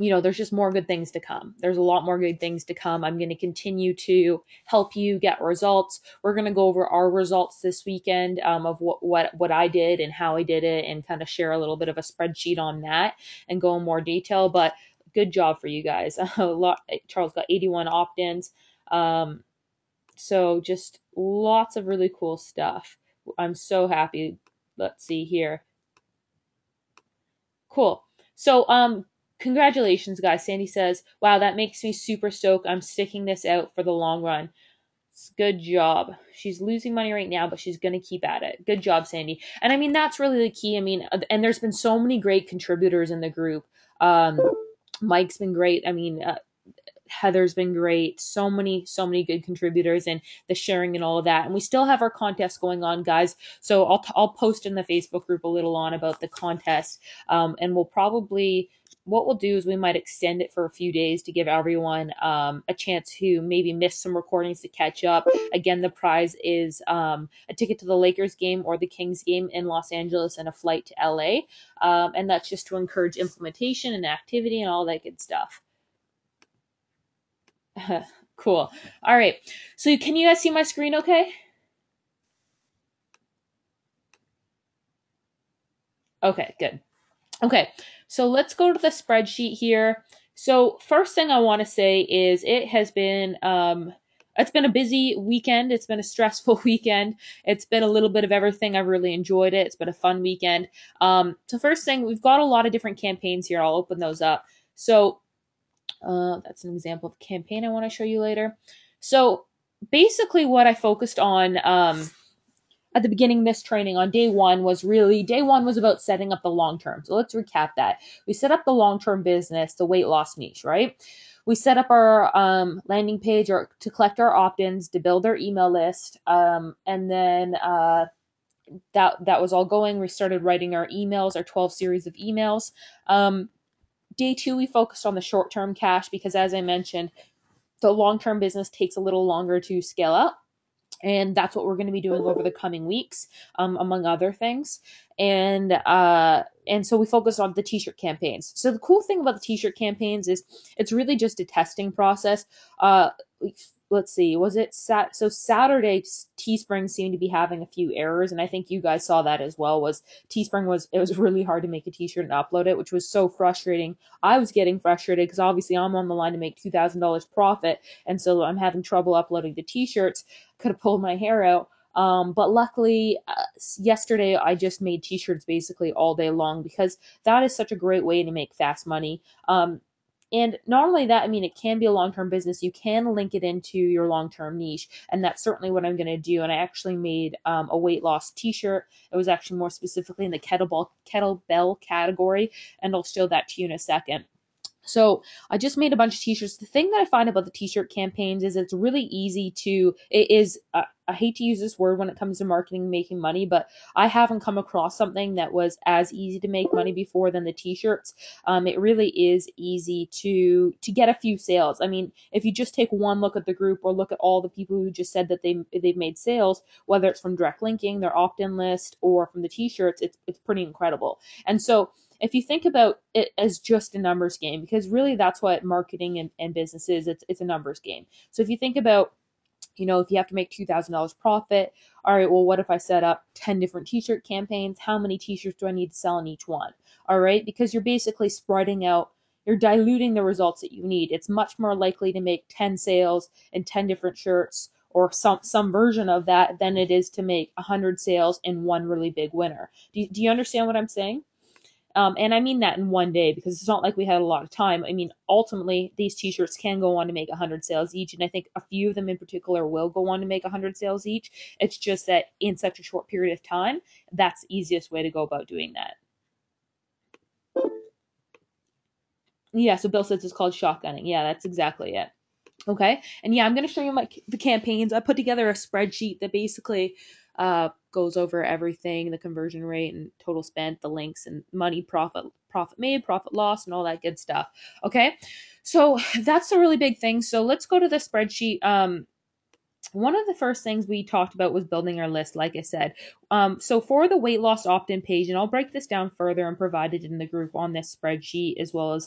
you know, there's just more good things to come. There's a lot more good things to come. I'm going to continue to help you get results. We're going to go over our results this weekend, of what I did and how I did it, and kind of share a little bit of a spreadsheet on that and go in more detail. But good job for you guys. A lot. Charles got 81 opt-ins. So just lots of really cool stuff. I'm so happy. Let's see here. Cool. So, congratulations, guys. Sandy says, wow, that makes me super stoked. I'm sticking this out for the long run. Good job. She's losing money right now, but she's going to keep at it. Good job, Sandy. And I mean, that's really the key. I mean, and there's been so many great contributors in the group. Mike's been great. I mean, Heather's been great. So many good contributors, and the sharing and all of that. And we still have our contest going on, guys. So I'll post in the Facebook group a little on about the contest. And we'll probably, what we'll do is we might extend it for a few days to give everyone a chance who maybe missed some recordings to catch up. Again, the prize is a ticket to the Lakers game or the Kings game in Los Angeles and a flight to LA. And that's just to encourage implementation and activity and all that good stuff. Cool. All right. So can you guys see my screen okay? Okay, good. Okay. So let's go to the spreadsheet here. So first thing I want to say is it's been a busy weekend. It's been a stressful weekend. It's been a little bit of everything. I've really enjoyed it. It's been a fun weekend. So first thing, we've got a lot of different campaigns here. I'll open those up. So that's an example of a campaign I want to show you later. So basically what I focused on at the beginning of this training on day one was about setting up the long term. So let's recap that. We set up the long term business, the weight loss niche, right? We set up our landing page or to collect our opt-ins, to build our email list, and then that was all going. We started writing our emails, our 12 series of emails. Day two, we focused on the short term cash because, as I mentioned, the long term business takes a little longer to scale up. And that's what we're going to be doing over the coming weeks, among other things. And so we focused on the t-shirt campaigns. So the cool thing about the t-shirt campaigns is it's really just a testing process. Let's see, was it so Saturday Teespring seemed to be having a few errors, and I think you guys saw that as well. Was Teespring it was really hard to make a t-shirt and upload it, which was so frustrating. I was getting frustrated because obviously I'm on the line to make $2,000 profit, and so I'm having trouble uploading the t-shirts. Could have pulled my hair out. But luckily, yesterday I just made t-shirts basically all day long because that is such a great way to make fast money. And not only that, I mean, it can be a long-term business. You can link it into your long-term niche, and that's certainly what I'm going to do. And I actually made a weight loss t-shirt. It was actually more specifically in the kettlebell category, and I'll show that to you in a second. So I just made a bunch of t-shirts. The thing that I find about the t-shirt campaigns is it's really easy to, it is, I hate to use this word when it comes to marketing, making money, but I haven't come across something that was as easy to make money before than the t-shirts. It really is easy to get a few sales. I mean, if you just take one look at the group or look at all the people who just said that they've made sales, whether it's from direct linking, their opt-in list, or from the t-shirts, it's pretty incredible. And so if you think about it as just a numbers game, because really that's what marketing and business is, it's a numbers game. So if you think about, if you have to make $2,000 profit, all right, well, what if I set up 10 different t-shirt campaigns? How many t-shirts do I need to sell in each one? All right, because you're basically spreading out, you're diluting the results that you need. It's much more likely to make 10 sales in 10 different shirts or some version of that than it is to make 100 sales in one really big winner. Do you understand what I'm saying? And I mean that in one day because it's not like we had a lot of time. I mean, ultimately, these t-shirts can go on to make 100 sales each, and I think a few of them in particular will go on to make 100 sales each. It's just that in such a short period of time, that's the easiest way to go about doing that. Yeah, so Bill says it's called shotgunning. Yeah, that's exactly it. Okay, and yeah, I'm going to show you the campaigns. I put together a spreadsheet that basically goes over everything, the conversion rate and total spent, the links and money, profit made, profit loss, and all that good stuff. Okay, so that's a really big thing. So let's go to the spreadsheet. one of the first things we talked about was building our list, like I said. So for the weight loss opt-in page, and I'll break this down further and provide it in the group on this spreadsheet, as well as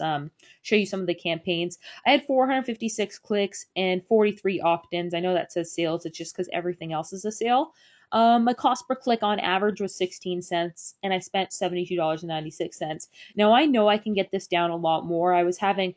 show you some of the campaigns. I had 456 clicks and 43 opt-ins. I know that says sales. It's just because everything else is a sale. My cost per click on average was 16 cents, and I spent $72.96. Now I know I can get this down a lot more. I was having,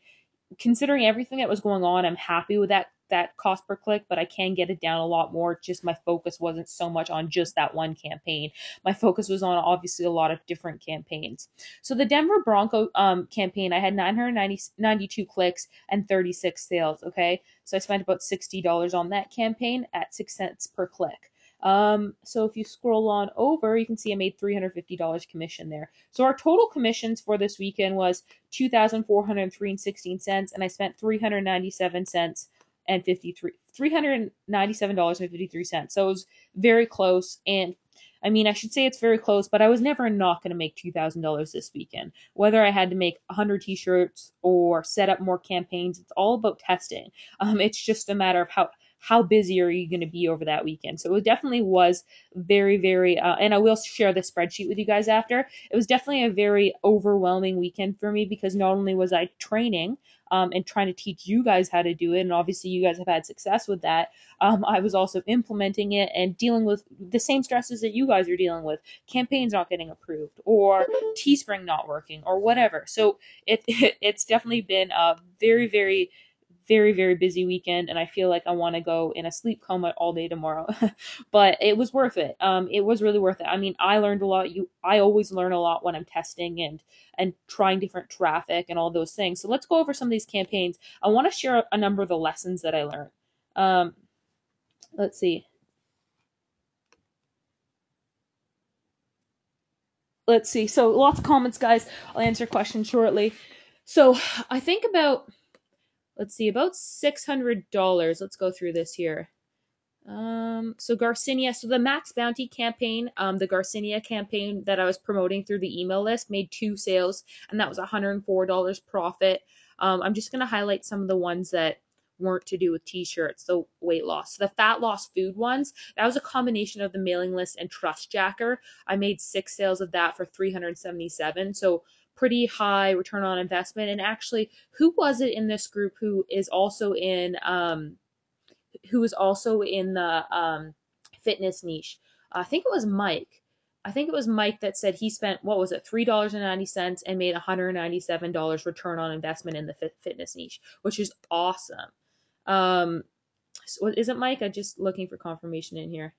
considering everything that was going on, I'm happy with that cost per click, but I can get it down a lot more. Just my focus wasn't so much on just that one campaign. My focus was on obviously a lot of different campaigns. So the Denver Bronco campaign, I had 992 clicks and 36 sales. Okay, so I spent about $60 on that campaign at 6 cents per click. So if you scroll on over, you can see I made $350 commission there. So our total commissions for this weekend was 2,403 and 16 cents, and I spent 397 cents and 53 $397.53. So it was very close. And I mean, I should say it's very close, but I was never not going to make $2,000 this weekend. Whether I had to make 100 t-shirts or set up more campaigns, it's all about testing. It's just a matter of how busy are you going to be over that weekend. So it definitely was very, very, and I will share the spreadsheet with you guys after. It was definitely a very overwhelming weekend for me, because not only was I training and trying to teach you guys how to do it, and obviously you guys have had success with that, I was also implementing it and dealing with the same stresses that you guys are dealing with: campaigns not getting approved, or Teespring not working, or whatever. So it's definitely been a very, very, very, very busy weekend, and I feel like I want to go in a sleep coma all day tomorrow. But it was worth it. It was really worth it. I mean, I learned a lot. I always learn a lot when I'm testing and trying different traffic and all those things. So let's go over some of these campaigns. I want to share a number of the lessons that I learned. Um, let's see. Let's see. So lots of comments, guys. I'll answer questions shortly. So I think about, let's see, about $600. Let's go through this here. So Garcinia, so the Max Bounty campaign, the Garcinia campaign that I was promoting through the email list made 2 sales, and that was $104 profit. I'm just going to highlight some of the ones that weren't to do with t-shirts, the weight loss. So the fat loss food ones, that was a combination of the mailing list and Trust Jacker. I made 6 sales of that for 377. So pretty high return on investment. And actually, who was it in this group who was also in the fitness niche? I think it was Mike. I think it was Mike that said he spent, what was it, $3.90 and made $197 return on investment in the fitness niche, which is awesome. So is it Mike? I'm just looking for confirmation in here.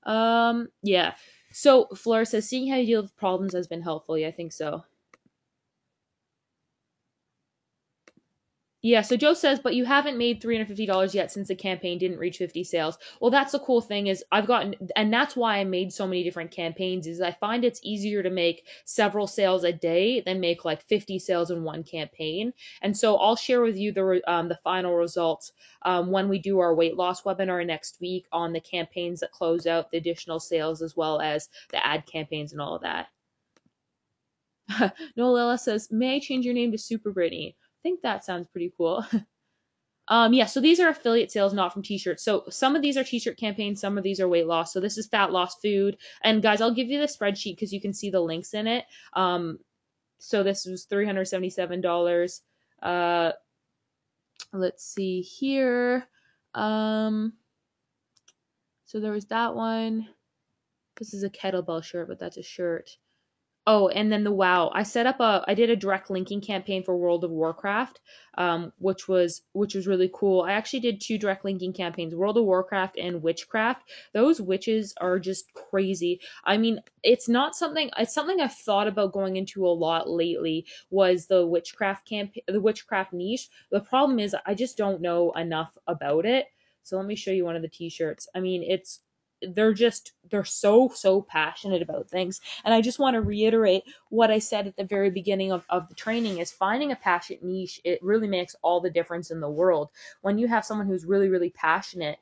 Yeah. So Fleur says seeing how you deal with problems has been helpful. Yeah, I think so. Yeah, so Joe says, but you haven't made $350 yet since the campaign didn't reach 50 sales. Well, that's the cool thing is I've gotten, and that's why I made so many different campaigns, is I find it's easier to make several sales a day than make like 50 sales in one campaign. And so I'll share with you the final results when we do our weight loss webinar next week on the campaigns that close out the additional sales, as well as the ad campaigns and all of that. Noelilla says, may I change your name to Super Brittany? I think that sounds pretty cool. Yeah, so these are affiliate sales, not from t-shirts. So some of these are t-shirt campaigns, some of these are weight loss. So this is fat loss food. And guys, I'll give you the spreadsheet because you can see the links in it. So this was $377. Let's see here. So there was that one. This is a kettlebell shirt, but that's a shirt. Oh, and then I did a direct linking campaign for World of Warcraft, which was really cool. I actually did 2 direct linking campaigns, World of Warcraft and Witchcraft. Those witches are just crazy. I mean, it's something I've thought about going into a lot lately, was the the Witchcraft niche. The problem is I just don't know enough about it. So let me show you one of the t-shirts. I mean, they're so passionate about things. And I just want to reiterate what I said at the very beginning of the training, is finding a passionate niche. It really makes all the difference in the world. When you have someone who's really, really passionate,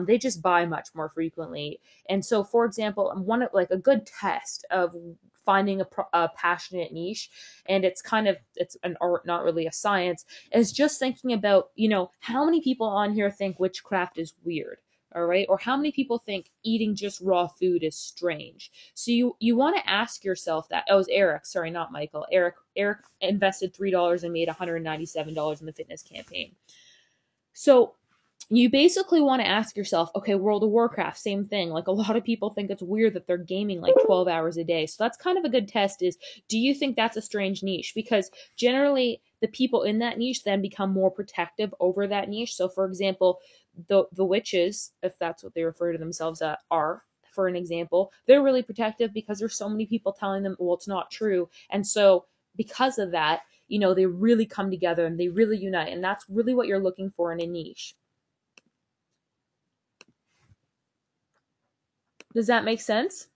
they just buy much more frequently. And so, for example, like a good test of finding a passionate niche, and it's an art, not really a science, is just thinking about, how many people on here think witchcraft is weird. All right, or how many people think eating just raw food is strange? So you want to ask yourself that. Oh, it was Eric, sorry, not Michael. Eric invested $3 and made $197 in the fitness campaign. So you basically want to ask yourself, okay, World of Warcraft, same thing. Like, a lot of people think it's weird that they're gaming like 12 hours a day. So that's kind of a good test, is, do you think that's a strange niche? Because generally the people in that niche then become more protective over that niche. So for example, the witches, if that's what they refer to themselves are, for an example, they're really protective because there's so many people telling them, well, it's not true. And so because of that, they really come together and they really unite. And that's really what you're looking for in a niche. Does that make sense?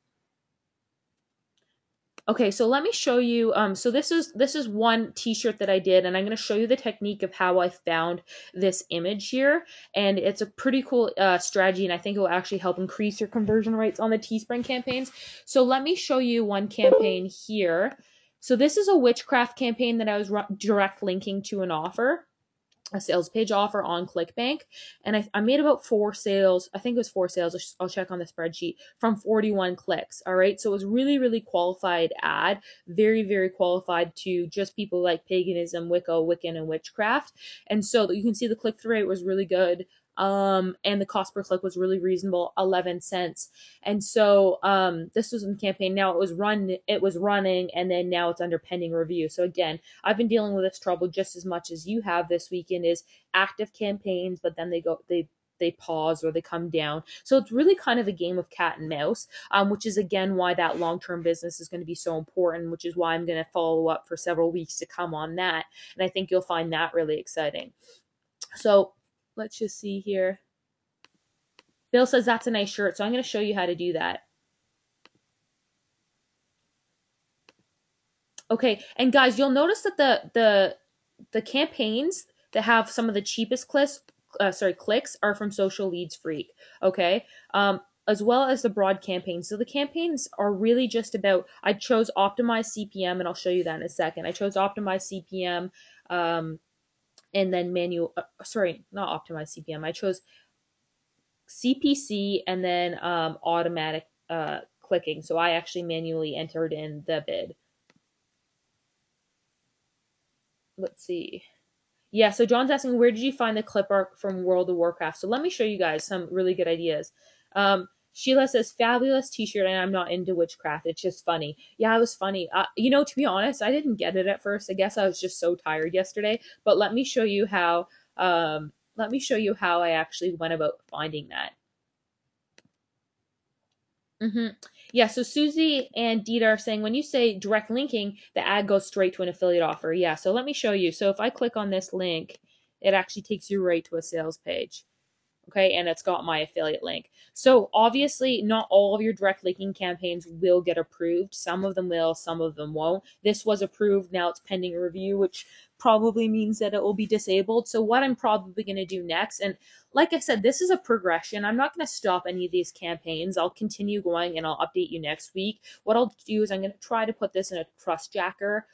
Okay, so let me show you. So this is one T-shirt that I did, and I'm going to show you the technique of how I found this image here, and it's a pretty cool strategy, and I think it will actually help increase your conversion rates on the Teespring campaigns. So let me show you one campaign here. So this is a witchcraft campaign that I was direct linking to an offer, a sales page offer on ClickBank, and I made about 4 sales. I think it was 4 sales. I'll check on the spreadsheet, from 41 clicks. All right, so it was really, really qualified ad, very, very qualified to just people like paganism, Wicca, Wiccan, and witchcraft. And so you can see the click-through rate was really good. And the cost per click was really reasonable, 11 cents. And so this was in campaign. Now it was running, and then now it's under pending review. So again, I've been dealing with this trouble just as much as you have this weekend, is active campaigns, but then they pause or they come down. So it's really kind of a game of cat and mouse, which is again why that long-term business is going to be so important, which is why I'm going to follow up for several weeks to come on that. And I think you'll find that really exciting. So let's just see here. Bill says that's a nice shirt, so I'm going to show you how to do that. Okay, and guys, you'll notice that the campaigns that have some of the cheapest clicks are from Social Leads Freak. Okay, as well as the broad campaigns. So the campaigns are really just about. I chose optimized CPM, and I'll show you that in a second. I chose optimized CPM, and then manual. Sorry, not optimized CPM. I chose CPC and then automatic clicking. So I actually manually entered in the bid. Let's see. Yeah, so John's asking, where did you find the clip art from World of Warcraft? So let me show you guys some really good ideas. Sheila says, fabulous t-shirt, and I'm not into witchcraft. It's just funny. Yeah, it was funny. To be honest, I didn't get it at first. I guess I was just so tired yesterday. But let me show you how. I actually went about finding that. Yeah, so Susie and Dita are saying, when you say direct linking, the ad goes straight to an affiliate offer. Yeah, so let me show you. So if I click on this link, it actually takes you right to a sales page. Okay, and it's got my affiliate link. So obviously not all of your direct linking campaigns will get approved. Some of them will, some of them won't. This was approved, now it's pending review, which probably means that it will be disabled. So what I'm probably going to do next, and like I said, this is a progression. I'm not going to stop any of these campaigns. I'll continue going, and I'll update you next week. What I'll do is I'm going to try to put this in a trust jacker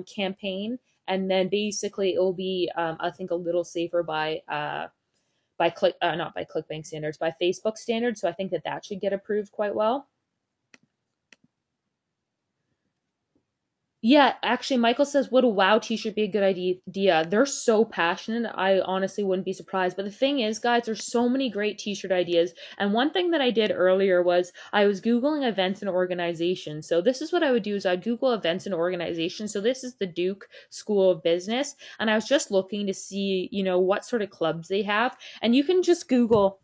campaign, and then basically it will be I think a little safer by not by ClickBank standards, by Facebook standards. So I think that should get approved quite well. Yeah, actually, Michael says, would a WoW t-shirt be a good idea? They're so passionate. I honestly wouldn't be surprised. But the thing is, guys, there's so many great t-shirt ideas. And one thing that I did earlier was I was Googling events and organizations. So this is what I would do is I'd Google events and organizations. So this is the Duke School of Business. And I was just looking to see, what sort of clubs they have. And you can just Google,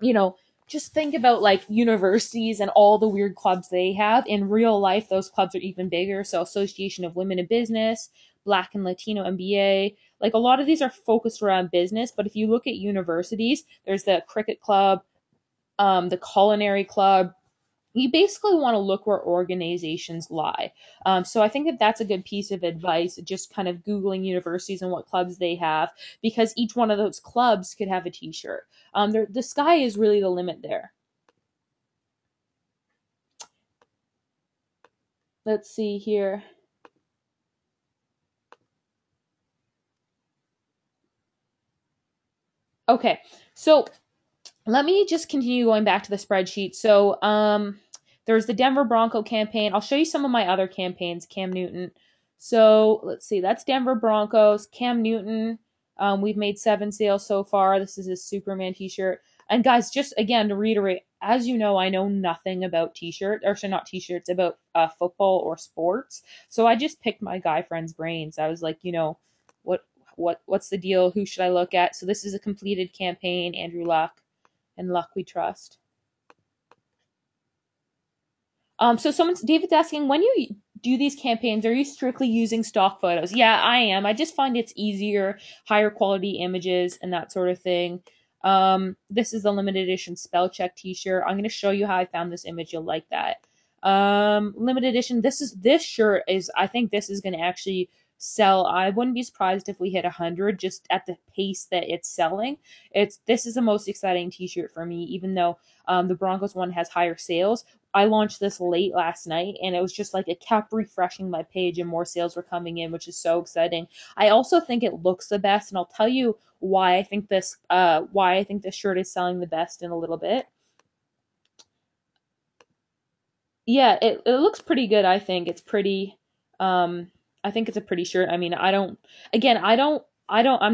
you know, just think about like universities and all the weird clubs they have. In real life, those clubs are even bigger. So, Association of Women in Business, Black and Latino MBA, like a lot of these are focused around business. But if you look at universities, there's the cricket club, the culinary club. You basically want to look where organizations lie. So I think that that's a good piece of advice, just kind of Googling universities and what clubs they have, because each one of those clubs could have a t-shirt. The sky is really the limit there. Let's see here. Okay, so let me just continue going back to the spreadsheet. So, there's the Denver Bronco campaign. I'll show you some of my other campaigns. Cam Newton. So let's see. That's Denver Broncos. Cam Newton. We've made 7 sales so far. This is a Superman T-shirt. And guys, just again to reiterate, as you know, I know nothing about T-shirt or sorry, not T-shirts, about football or sports. So I just picked my guy friend's brains. I was like, what what's the deal? Who should I look at? So this is a completed campaign. Andrew Luck and Luck we trust. So David's asking, when you do these campaigns, are you strictly using stock photos? Yeah, I am. I just find it's easier, higher quality images and that sort of thing. This is the limited edition spell check T-shirt. I'm going to show you how I found this image. You'll like that. Limited edition. This shirt is. I think this is going to actually sell. I wouldn't be surprised if we hit 100 just at the pace that it's selling. This is the most exciting T-shirt for me, even though the Broncos one has higher sales. I launched this late last night and it was just like it kept refreshing my page and more sales were coming in, which is so exciting. I also think it looks the best, and I'll tell you why I think this shirt is selling the best in a little bit. Yeah, it looks pretty good. I think it's a pretty shirt. I mean, I'm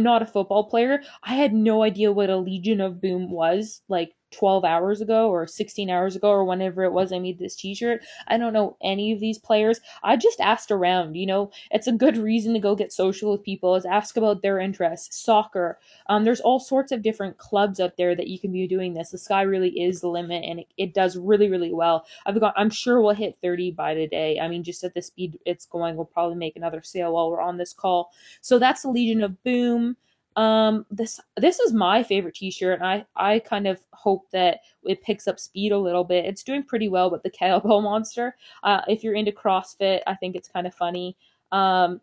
not a football player. I had no idea what a Legion of Boom was like 12 hours ago or 16 hours ago or whenever it was I made this t-shirt. I don't know any of these players. I just asked around, it's a good reason to go get social with people, is ask about their interests. Soccer, there's all sorts of different clubs out there that you can be doing this. The sky really is the limit, and it does really, really well. I'm sure we'll hit 30 by today. I mean, just at the speed it's going, we'll probably make another sale while we're on this call. So that's the Legion of Boom. This is my favorite t-shirt, and I kind of hope that it picks up speed a little bit. It's doing pretty well with the kettlebell monster. If you're into CrossFit, I think it's kind of funny. John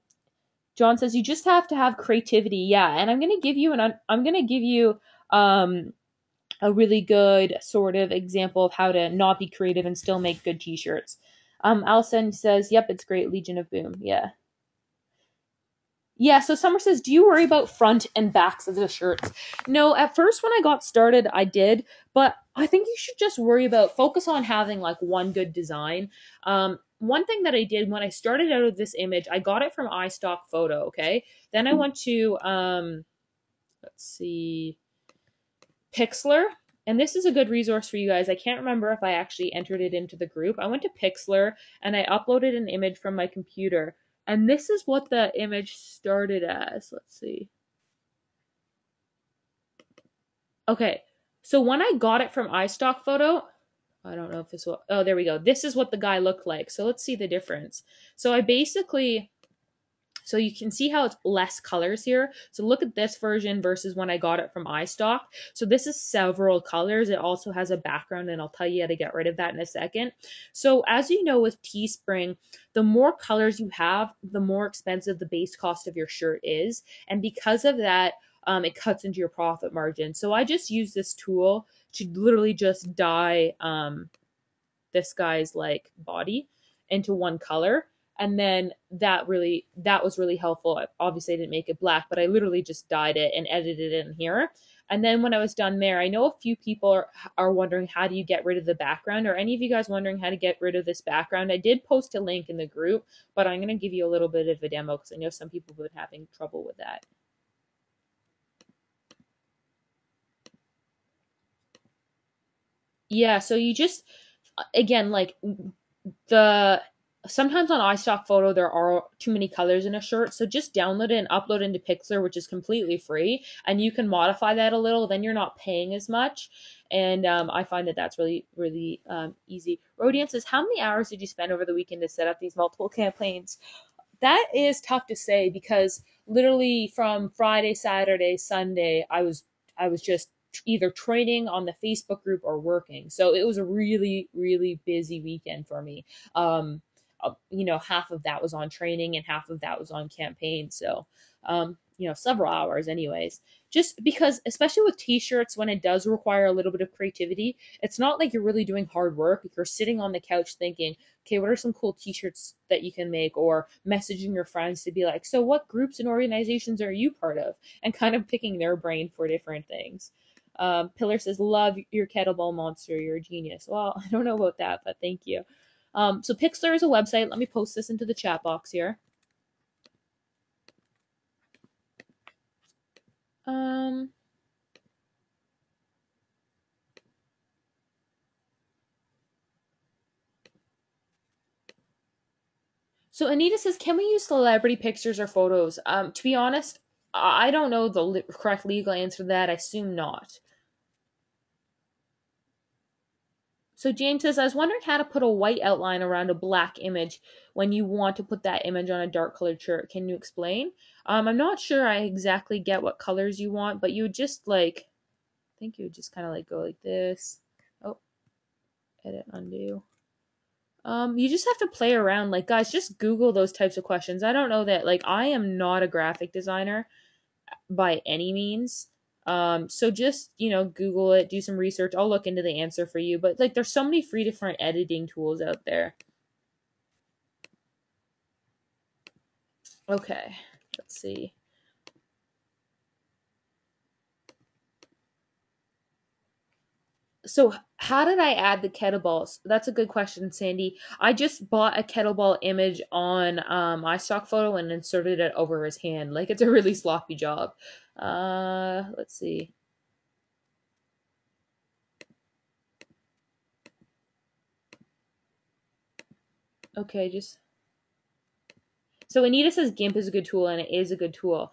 says you just have to have creativity. Yeah, and I'm gonna give you a really good sort of example of how to not be creative and still make good t-shirts. Allison says, "Yep, it's great. Legion of Boom." Yeah. Yeah, so Summer says, do you worry about front and backs of the shirts? No, at first when I got started, I did, but I think you should just focus on having like one good design. One thing that I did when I started out of this image, I got it from iStock Photo, okay? Then I went to, let's see, Pixlr. And this is a good resource for you guys. I can't remember if I actually entered it into the group. I went to Pixlr and I uploaded an image from my computer. And this is what the image started as. Let's see. Okay. So when I got it from iStock Photo, I don't know if this will. Oh, there we go. This is what the guy looked like. So let's see the difference. So I basically So you can see how it's less colors here. So look at this version versus when I got it from iStock. So this is several colors. It also has a background, and I'll tell you how to get rid of that in a second. So as you know with Teespring, the more colors you have, the more expensive the base cost of your shirt is. And because of that, it cuts into your profit margin. So I just use this tool to literally just dye this guy's like body into one color, and then that was really helpful. Obviously I didn't make it black, but I literally just dyed it and edited it in here. And then when I was done there, I know a few people are wondering, how do you get rid of the background? Are any of you guys wondering how to get rid of this background? I did post a link in the group, but I'm going to give you a little bit of a demo because I know some people have been having trouble with that. Yeah, so you just, again, like the sometimes on iStock Photo there are too many colors in a shirt, so just download it and upload into Pixlr, which is completely free, and you can modify that a little. Then you're not paying as much, and I find that that's really really easy. Rodian says, "How many hours did you spend over the weekend to set up these multiple campaigns?" That is tough to say because literally from Friday, Saturday, Sunday, I was just either training on the Facebook group or working. So it was a really, really busy weekend for me. half of that was on training and half of that was on campaign. So, several hours, anyways. Just because, especially with t-shirts, when it does require a little bit of creativity, it's not like you're really doing hard work. You're sitting on the couch thinking, okay, what are some cool t-shirts that you can make, or messaging your friends to be like, so what groups and organizations are you part of, and kind of picking their brain for different things. Pillar says, love your kettlebell monster, you're a genius. Well, I don't know about that, but thank you. So Pixlr is a website. Let me post this into the chat box here. um So Anita says, can we use celebrity pictures or photos? To be honest, I don't know the correct legal answer to that. I assume not. So James says, I was wondering how to put a white outline around a black image when you want to put that image on a dark colored shirt. Can you explain? I'm not sure I exactly get what colors you want, but you would just like, I think you would just kind of like go like this. Oh, edit, undo. You just have to play around. Like, guys, just Google those types of questions. I don't know that, like, I am not a graphic designer by any means. So just, Google it, do some research. I'll look into the answer for you. But like there's so many free different editing tools out there. Okay. Let's see. So how did I add the kettlebells? That's a good question, Sandy. I just bought a kettlebell image on iStock photo and inserted it over his hand. Like it's a really sloppy job. Let's see. Okay, just so Anita says GIMP is a good tool, and it is a good tool.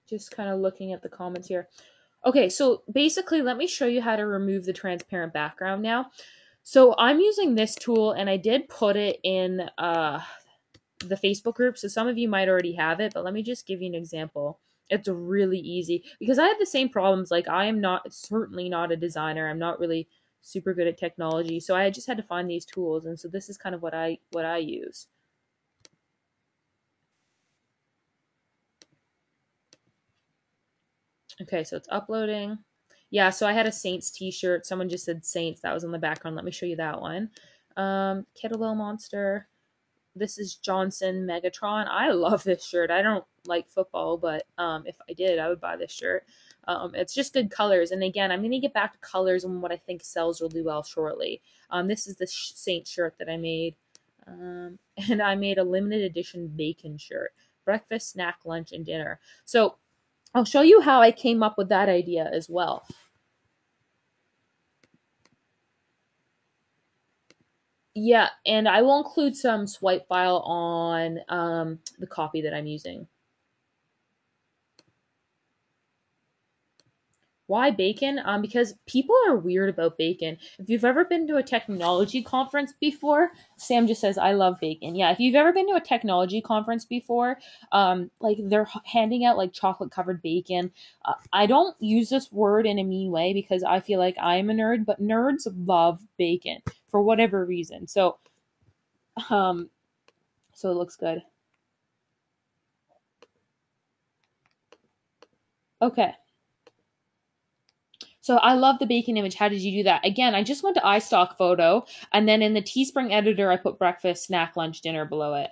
Just kind of looking at the comments here. Okay, so basically, let me show you how to remove the transparent background now. So I'm using this tool, and I did put it in the Facebook group, so some of you might already have it, but let me just give you an example. It's really easy because I have the same problems. Like I am certainly not a designer. I'm not really super good at technology, so I just had to find these tools, and so this is kind of what I use. Okay, so it's uploading. Yeah, so I had a Saints t-shirt. Someone just said Saints. That was on the background. Let me show you that one. Kettlebell Monster. This is Johnson Megatron. I love this shirt. I don't like football, but if I did, I would buy this shirt. It's just good colors. And again, I'm going to get back to colors and what I think sells really well shortly. This is the Saint shirt that I made. And I made a limited edition bacon shirt. Breakfast, snack, lunch, and dinner. So I'll show you how I came up with that idea as well. Yeah, and I will include some swipe file on the copy that I'm using. Why bacon? Because people are weird about bacon. If you've ever been to a technology conference before, Sam just says, I love bacon. Yeah, if you've ever been to a technology conference before, like they're handing out like chocolate covered bacon. I don't use this word in a mean way because I feel like I'm a nerd, but nerds love bacon for whatever reason. Um, so it looks good. Okay. So I love the bacon image. How did you do that? Again, I just went to iStock photo, and then in the Teespring editor, I put breakfast, snack, lunch, dinner below it.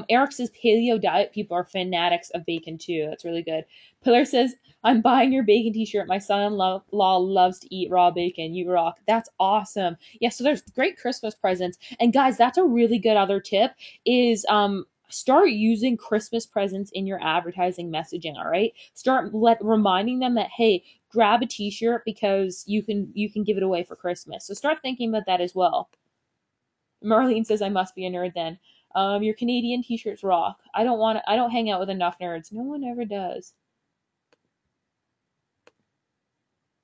Eric says paleo diet people are fanatics of bacon too. That's really good. Pillar says, I'm buying your bacon t-shirt. My son-in-law loves to eat raw bacon. You rock. That's awesome. Yeah, so there's great Christmas presents. And guys, that's a really good other tip is start using Christmas presents in your advertising messaging, all right? Start reminding them that, hey, grab a t-shirt because you can give it away for Christmas. So start thinking about that as well. Marlene says I must be a nerd then. Your Canadian t-shirts rock. I don't hang out with enough nerds. No one ever does.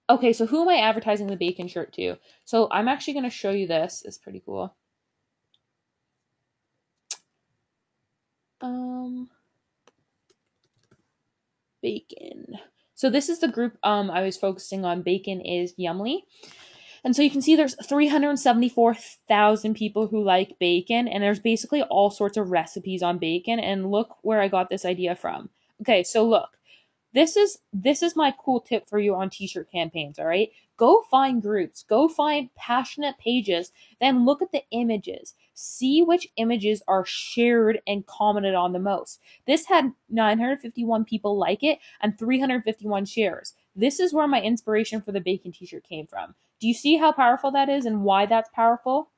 Okay, so who am I advertising the bacon shirt to? So I'm actually going to show you this. It's pretty cool. Um, Bacon. So this is the group I was focusing on. Bacon is yumly. And so you can see there's 374,000 people who like bacon, and there's basically all sorts of recipes on bacon. And look where I got this idea from. Okay, so look, this is my cool tip for you on t-shirt campaigns, all right? Go find groups, go find passionate pages, then look at the images. See which images are shared and commented on the most. This had 951 people like it and 351 shares. This is where my inspiration for the bacon t-shirt came from. Do you see how powerful that is and why that's powerful?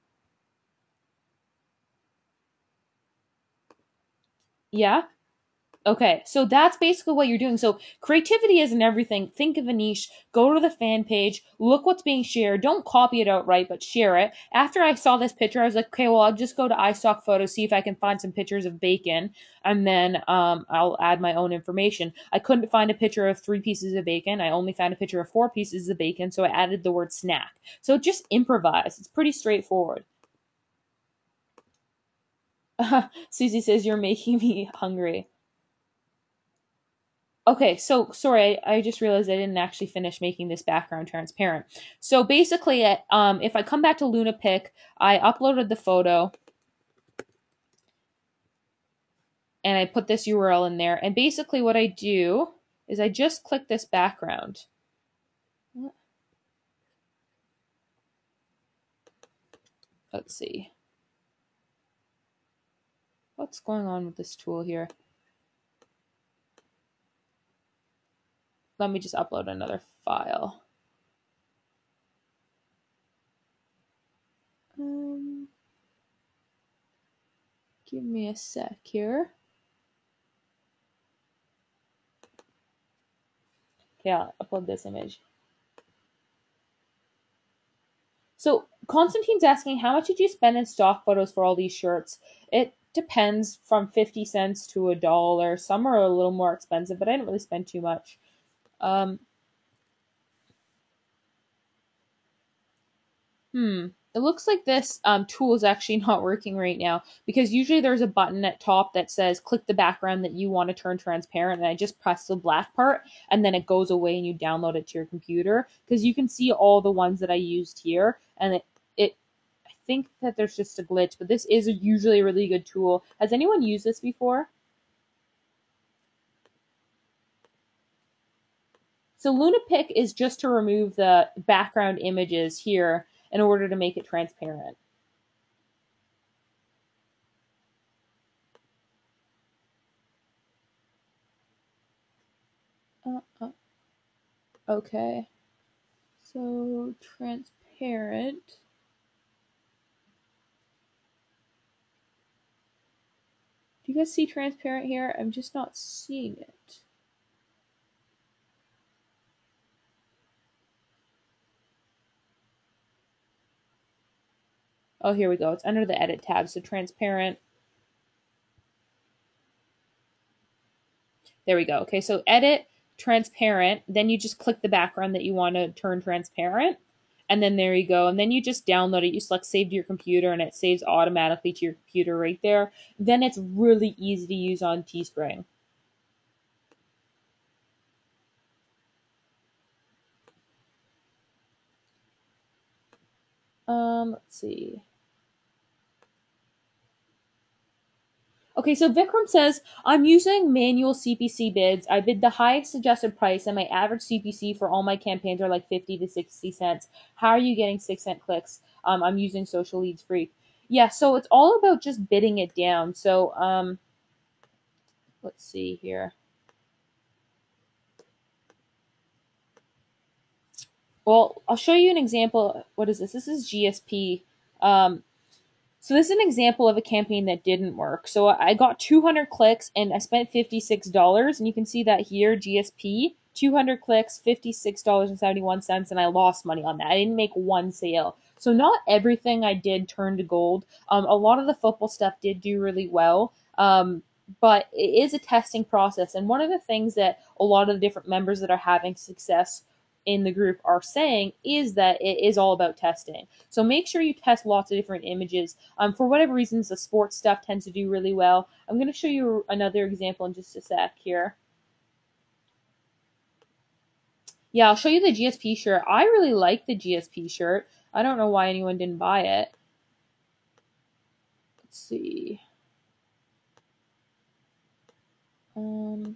Yeah? Okay, so that's basically what you're doing. So creativity isn't everything. Think of a niche, go to the fan page, look what's being shared. Don't copy it outright, but share it. After I saw this picture, I was like, okay, well, I'll just go to iStock Photos, see if I can find some pictures of bacon, and then I'll add my own information. I couldn't find a picture of 3 pieces of bacon. I only found a picture of 4 pieces of bacon, so I added the word snack. So just improvise. It's pretty straightforward. Susie says, you're making me hungry. Okay, so sorry, I just realized I didn't actually finish making this background transparent. So basically, if I come back to LunaPic, I uploaded the photo and I put this URL in there. And basically, what I do is I just click this background. Let's see. What's going on with this tool here? Let me just upload another file. Give me a sec here. Okay, I'll upload this image. So Constantine's asking, how much did you spend in stock photos for all these shirts? It depends from 50 cents to $1. Some are a little more expensive, but I didn't really spend too much. Um, It looks like this tool is actually not working right now because usually there's a button at top that says click the background that you want to turn transparent, and I just press the black part and then it goes away and you download it to your computer because you can see all the ones that I used here, and it I think that there's just a glitch, but this is usually a really good tool. Has anyone used this before? So LunaPic is just to remove the background images here in order to make it transparent. Okay. So transparent. Do you guys see transparent here? I'm just not seeing it. Oh, here we go. It's under the edit tab. So transparent. There we go. Okay, so edit transparent. Then you just click the background that you want to turn transparent. And then there you go. And then you just download it. You select save to your computer and it saves automatically to your computer right there. Then it's really easy to use on Teespring. Let's see. Okay, so Vikram says, I'm using manual CPC bids. I bid the highest suggested price, and my average CPC for all my campaigns are like 50 to 60 cents. How are you getting 6-cent clicks? I'm using Social Leads Freak. Yeah, so it's all about just bidding it down. So let's see here. Well, I'll show you an example. What is this? This is GSP. So this is an example of a campaign that didn't work. So I got 200 clicks and I spent $56, and you can see that here, GSP, 200 clicks, $56.71, and I lost money on that. I didn't make one sale. So not everything I did turned to gold. A lot of the football stuff did do really well. But it is a testing process. And one of the things that a lot of the different members that are having success in the group are saying is that it is all about testing. So make sure you test lots of different images. For whatever reasons, the sports stuff tends to do really well. I'm going to show you another example in just a sec here. Yeah, I'll show you the GSP shirt. I really like the GSP shirt. I don't know why anyone didn't buy it. Let's see. Um,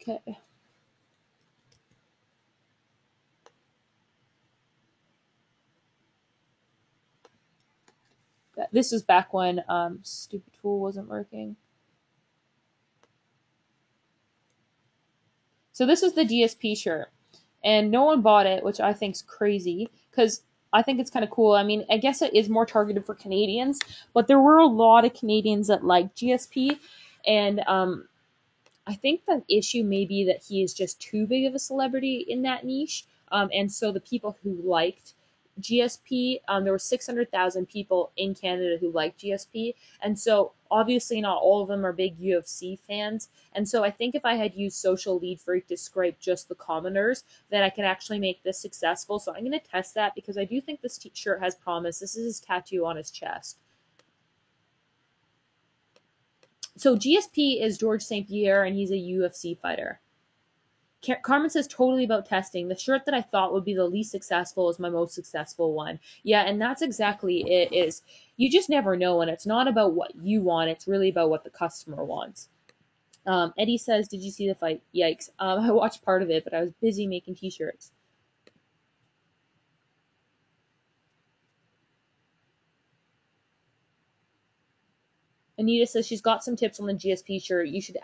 okay. This was back when stupid tool wasn't working. So this was the GSP shirt, and no one bought it, which I think's crazy because I think it's kind of cool. I mean, I guess it is more targeted for Canadians, but there were a lot of Canadians that liked GSP, and I think the issue may be that he is just too big of a celebrity in that niche. And so the people who liked GSP, there were 600,000 people in Canada who liked GSP. And so obviously not all of them are big UFC fans. And so I think if I had used Social Lead Freak to scrape just the commoners, that I could actually make this successful. So I'm going to test that because I do think this shirt has promise. This is his tattoo on his chest. So GSP is George St. Pierre, and he's a UFC fighter. Carmen says totally about testing. The shirt that I thought would be the least successful is my most successful one. Yeah, and that's exactly it. Is you just never know, and it's not about what you want. It's really about what the customer wants. Eddie says, "Did you see the fight? Yikes! I watched part of it, but I was busy making T-shirts." Anita says she's got some tips on the GSP shirt. You should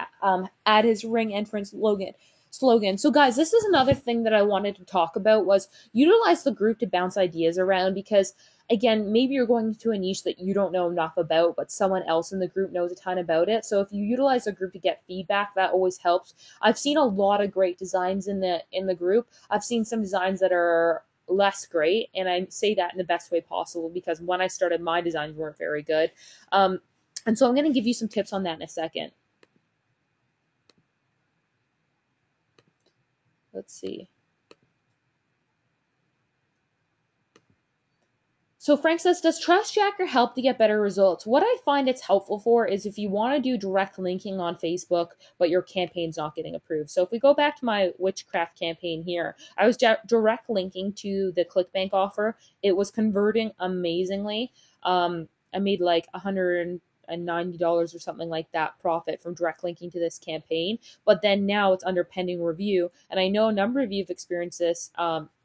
add his ring entrance slogan. So guys, this is another thing that I wanted to talk about was utilize the group to bounce ideas around because again, maybe you're going to a niche that you don't know enough about, but someone else in the group knows a ton about it. So if you utilize the group to get feedback, that always helps. I've seen a lot of great designs in the group. I've seen some designs that are less great, and I say that in the best way possible because when I started, my designs weren't very good. And so I'm going to give you some tips on that in a second. Let's see. So Frank says, does Trust Tracker help to get better results? What I find it's helpful for is if you want to do direct linking on Facebook, but your campaign's not getting approved. So if we go back to my witchcraft campaign here, I was direct linking to the ClickBank offer. It was converting amazingly. I made like $190 or something like that profit from direct linking to this campaign. But then now it's under pending review, and I know a number of you have experienced this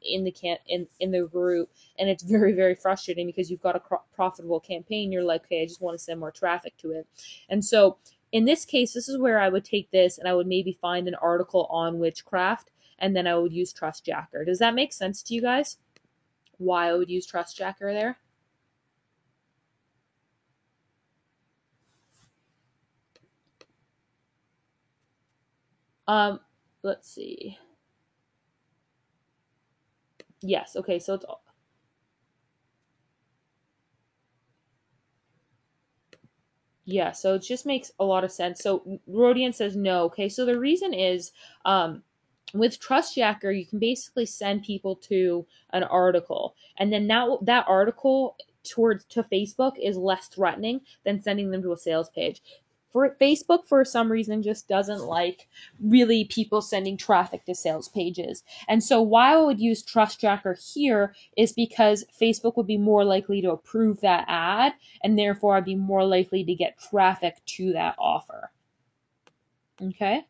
in the group, and it's very very frustrating because you've got a profitable campaign. You're like, okay, I just want to send more traffic to it, and so in this case, this is where I would take this and I would maybe find an article on witchcraft, and then I would use Trust Jacker. Does that make sense to you guys? Why I would use Trust Jacker there? Um, let's see. Yes. Okay. So it's yeah, so it just makes a lot of sense. So Rodian says no. Okay, so the reason is with TrustJacker, you can basically send people to an article, and then now that article towards to Facebook is less threatening than sending them to a sales page. For Facebook, for some reason, just doesn't like really people sending traffic to sales pages. And so why I would use TrustJacker here is because Facebook would be more likely to approve that ad, and therefore I'd be more likely to get traffic to that offer. Okay?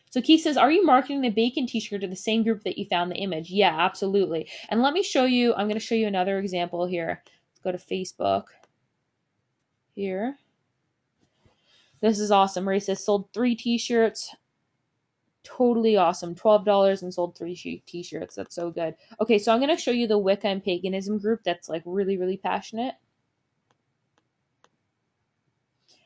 So Keith says, are you marketing the bacon t-shirt to the same group that you found the image? Yeah, absolutely. And let me show you, I'm going to show you another example here. Let's go to Facebook here. This is awesome. Ray says, sold 3 t-shirts. Totally awesome. $12 and sold 3 t-shirts. That's so good. Okay, so I'm going to show you the Wicca and Paganism group that's like really, really passionate.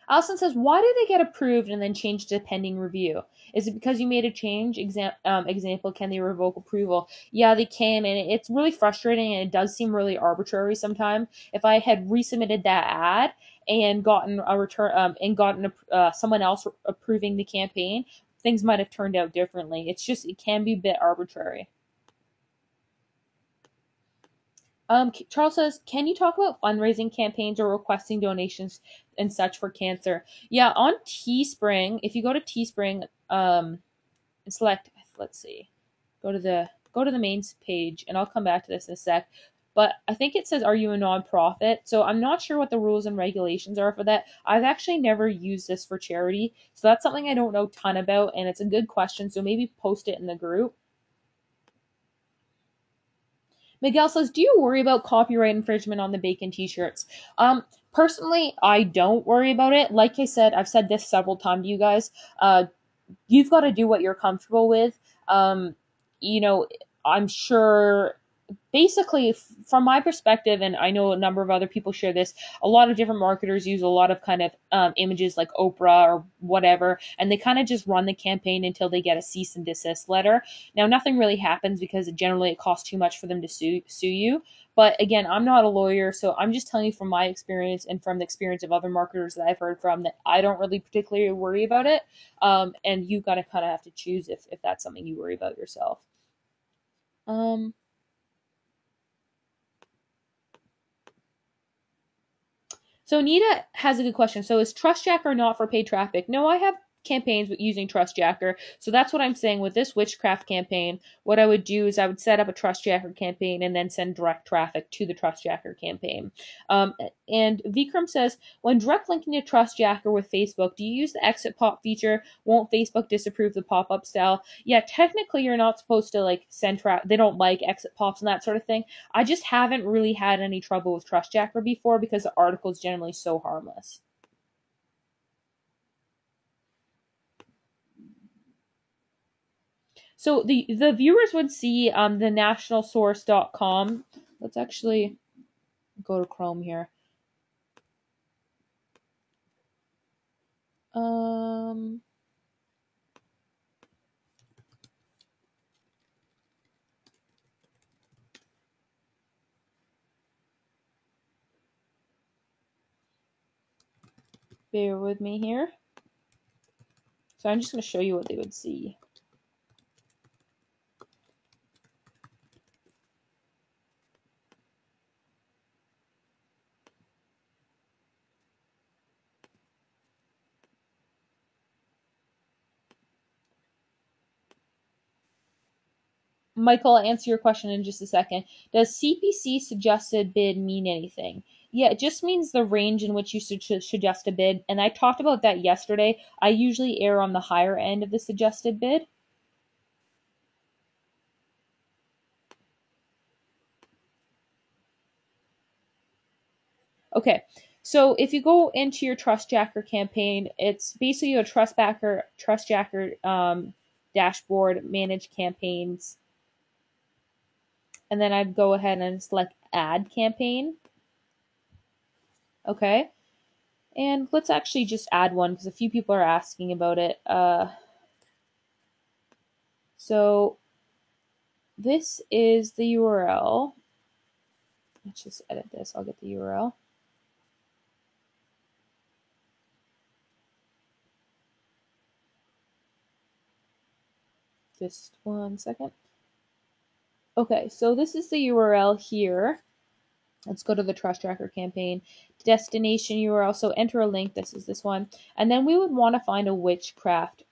Allison says, why do they get approved and then change to pending review? Is it because you made a change? Example, can they revoke approval? Yeah, they can, and it's really frustrating, and it does seem really arbitrary sometimes. If I had resubmitted that ad and gotten a return, and gotten someone else approving the campaign, things might have turned out differently. It's just, it can be a bit arbitrary. Charles says, can you talk about fundraising campaigns or requesting donations and such for cancer? Yeah, on Teespring, if you go to Teespring, and select, let's see, go to the main page, and I'll come back to this in a sec. But I think it says, are you a nonprofit? So I'm not sure what the rules and regulations are for that. I've actually never used this for charity. So that's something I don't know a ton about, and it's a good question. So maybe post it in the group. Miguel says, do you worry about copyright infringement on the bacon t-shirts? Personally, I don't worry about it. Like I said, I've said this several times to you guys. You've got to do what you're comfortable with. Um, you know, I'm sure basically from my perspective, and I know a number of other people share this, a lot of different marketers use a lot of kind of images like Oprah or whatever, and they kind of just run the campaign until they get a cease and desist letter. Now nothing really happens because generally it costs too much for them to sue you. But again, I'm not a lawyer, so I'm just telling you from my experience and from the experience of other marketers that I've heard from, that I don't really particularly worry about it. And you gotta kind of have to choose if that's something you worry about yourself. um So Nita has a good question. So is TrustJacker not for paid traffic? No, I have campaigns with using TrustJacker. So that's what I'm saying with this witchcraft campaign. What I would do is I would set up a TrustJacker campaign and then send direct traffic to the TrustJacker campaign. And Vikram says, when direct linking to TrustJacker with Facebook, do you use the exit pop feature? Won't Facebook disapprove the pop-up style? Yeah, technically you're not supposed to like send they don't like exit pops and that sort of thing. I just haven't really had any trouble with TrustJacker before because the article is generally so harmless. So the viewers would see the nationalsource.com. Let's actually go to Chrome here. Um, Bear with me here. So I'm just going to show you what they would see. Michael, I'll answer your question in just a second. Does CPC suggested bid mean anything? Yeah, it just means the range in which you suggest a bid. And I talked about that yesterday. I usually err on the higher end of the suggested bid. Okay, so if you go into your TrustJacker campaign, it's basically a TrustJacker dashboard, manage campaigns, and then I'd go ahead and select Add Campaign. Okay, and let's actually just add one because a few people are asking about it. So this is the URL. Let's just edit this. I'll get the URL. Just 1 second. Okay, so this is the URL here. Let's go to the TrustJacker campaign. Destination URL. So enter a link. This is this one. And then we would want to find a witchcraft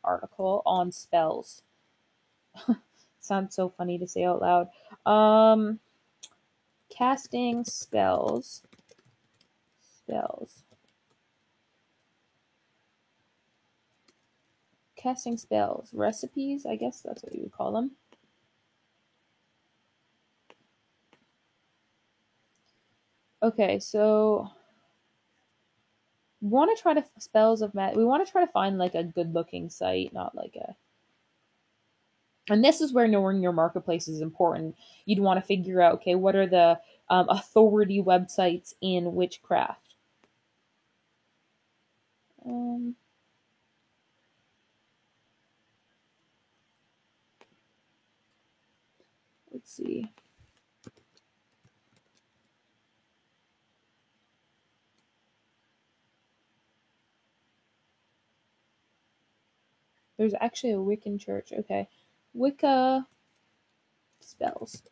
article on spells. Sounds so funny to say out loud. Casting spells. Spells. Casting spells. Recipes, I guess that's what you would call them. Okay, so we want to try to spells of we want to try to find like a good looking site, not like a. And this is where knowing your marketplace is important. You'd want to figure out, okay, what are the authority websites in witchcraft? Um, let's see. There's actually a Wiccan church. Okay. Wicca spells.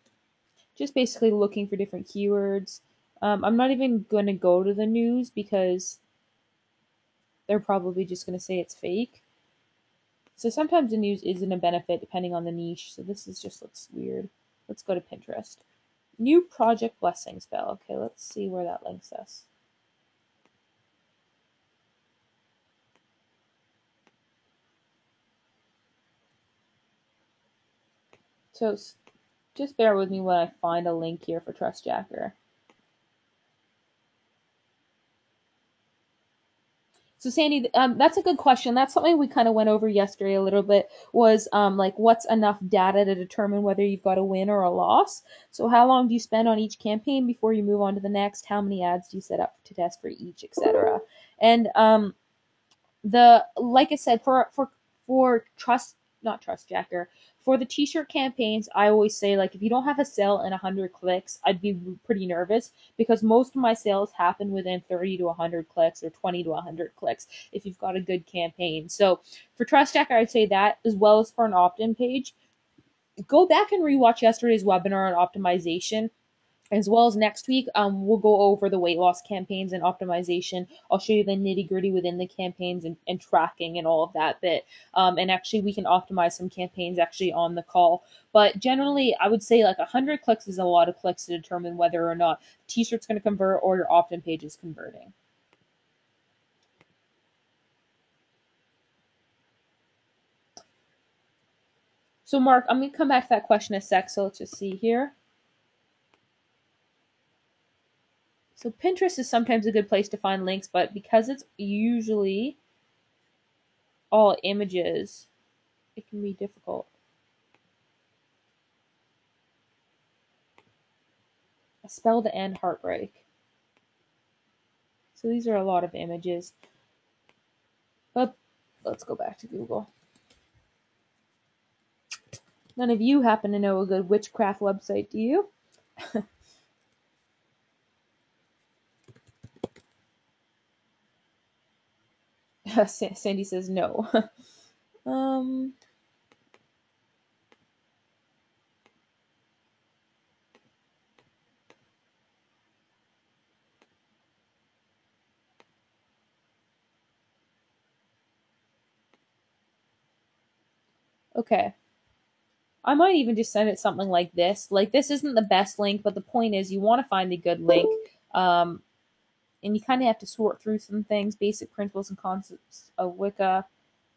just basically looking for different keywords. I'm not even going to go to the news because they're probably just going to say it's fake. So sometimes the news isn't a benefit depending on the niche. So this is just looks weird. Let's go to Pinterest. New project blessing spell. Okay, let's see where that links us. So just bear with me when I find a link here for Trust Jacker. So Sandy, that's a good question. That's something we kind of went over yesterday a little bit. Was like what's enough data to determine whether you've got a win or a loss? So how long do you spend on each campaign before you move on to the next? How many ads do you set up to test for each, etc. And the like I said for trust not trust jacker for the t-shirt campaigns, I always say like if you don't have a sale in 100 clicks, I'd be pretty nervous because most of my sales happen within 30 to 100 clicks or 20 to 100 clicks if you've got a good campaign. So for trust jacker, I'd say that, as well as for an opt-in page. Go back and rewatch yesterday's webinar on optimization, as well as next week. We'll go over the weight loss campaigns and optimization. I'll show you the nitty gritty within the campaigns and tracking and all of that bit. And actually, we can optimize some campaigns actually on the call. But generally, I would say like 100 clicks is a lot of clicks to determine whether or not t-shirt's going to convert or your opt-in page is converting. So Mark, I'm going to come back to that question in a sec. So let's just see here. So Pinterest is sometimes a good place to find links, but because it's usually all images, it can be difficult. A spell to end heartbreak. So these are a lot of images. But let's go back to Google. None of you happen to know a good witchcraft website, do you? Sandy says no. um, okay. I might even just send it something like this. Like, this isn't the best link, but the point is you want to find the good link. And you kind of have to sort through some things, basic principles and concepts of Wicca.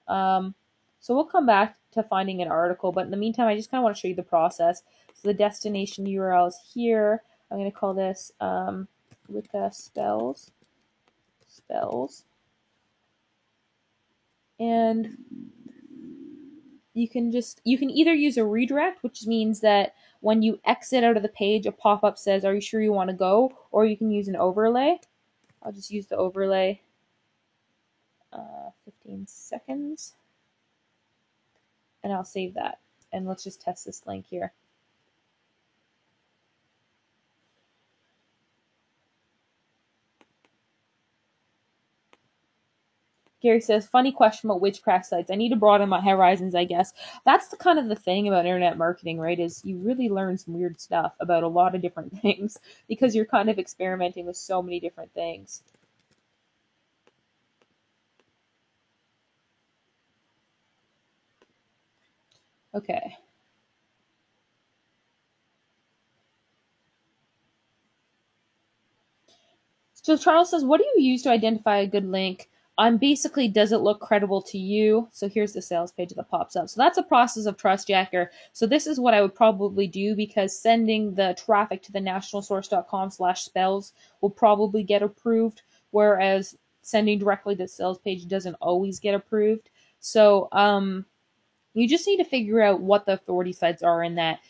Um, so we'll come back to finding an article, but in the meantime, I just kind of want to show you the process. So the destination URL is here. I'm going to call this Wicca spells. And you can either use a redirect, which means that when you exit out of the page, a pop-up says, "Are you sure you want to go?" Or you can use an overlay. I'll just use the overlay. 15 seconds. And I'll save that. And let's just test this link here. Gary says, funny question about witchcraft sites. I need to broaden my horizons, I guess. That's the kind of the thing about internet marketing, right? Is you really learn some weird stuff about a lot of different things because you're kind of experimenting with so many different things. Okay. So Charles says, what do you use to identify a good link? Basically, does it look credible to you? So here's the sales page that pops up. So that's a process of Trust Jacker. So this is what I would probably do because sending the traffic to the nationalsource.com/spells will probably get approved, whereas sending directly to the sales page doesn't always get approved. So you just need to figure out what the authority sites are in that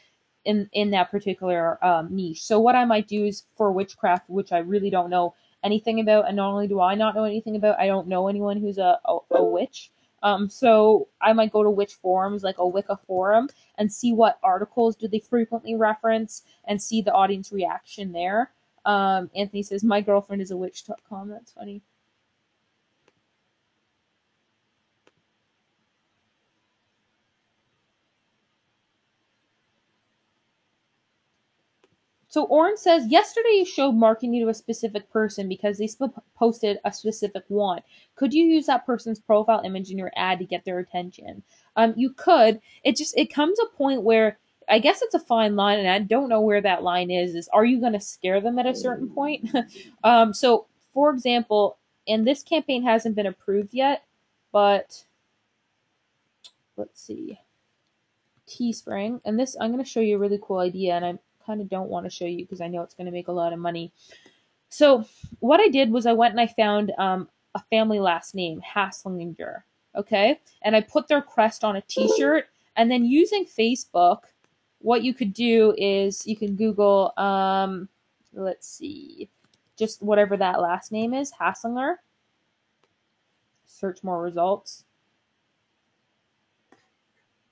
particular niche. So what I might do is for witchcraft, which I really don't know anything about, and not only do I not know anything about, I don't know anyone who's a witch. So I might go to witch forums like a Wicca forum and see what articles do they frequently reference and see the audience reaction there. Anthony says, my girlfriend is a witch.com. That's funny. So Oren says, yesterday you showed marketing to a specific person because they posted a specific want. Could you use that person's profile image in your ad to get their attention? You could. It comes a point where I guess it's a fine line, and I don't know where that line is. Is are you going to scare them at a certain point? So, for example, and this campaign hasn't been approved yet, but let's see. Teespring, and this I'm going to show you a really cool idea, and I kind of don't want to show you because I know it's going to make a lot of money. So what I did was I went and I found a family last name, Haslinger, okay, and I put their crest on a T-shirt, and then using Facebook, what you could do is you can Google, let's see, just whatever that last name is, Haslinger. Search more results.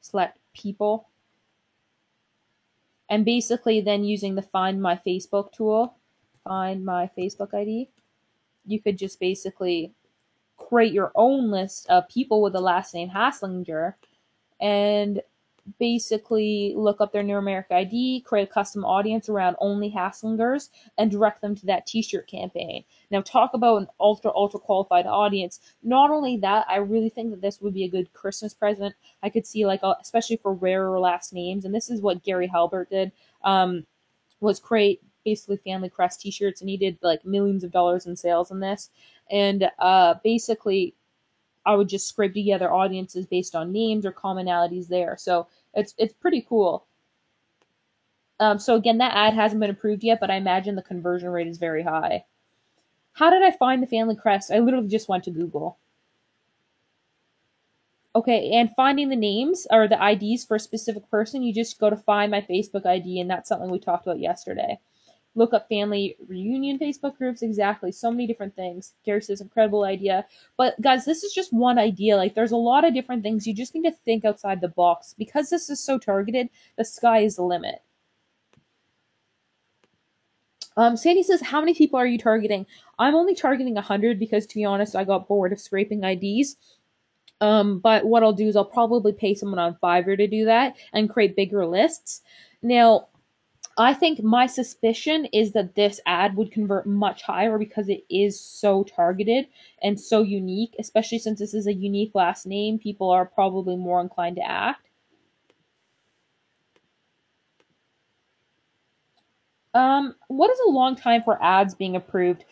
Select people. And basically then using the Find My Facebook tool, find my Facebook ID, you could just basically create your own list of people with the last name Haslinger and basically look up their numeric ID, create a custom audience around only Haslingers, and direct them to that t-shirt campaign. Now talk about an ultra qualified audience. Not only that, I really think that this would be a good Christmas present. I could see especially for rarer last names, and this is what Gary Halbert did, was create basically family crest t-shirts, and he did like millions of dollars in sales in this. And basically I would just scrape together audiences based on names or commonalities there. So it's pretty cool. So again, that ad hasn't been approved yet, but I imagine the conversion rate is very high. How did I find the family crest? I literally just went to Google. Okay, and finding the names or the IDs for a specific person, you just go to Find My Facebook ID, and that's something we talked about yesterday. Look up family reunion Facebook groups. Exactly. So many different things. Gary says, incredible idea. But guys, this is just one idea. Like there's a lot of different things. You just need to think outside the box. Because this is so targeted, the sky is the limit. Sandy says, how many people are you targeting? I'm only targeting 100 because, to be honest, I got bored of scraping IDs. But what I'll do is I'll probably pay someone on Fiverr to do that and create bigger lists. Now, I think my suspicion is that this ad would convert much higher because it is so targeted and so unique, especially since this is a unique last name. People are probably more inclined to act. What is a long time for ads being approved?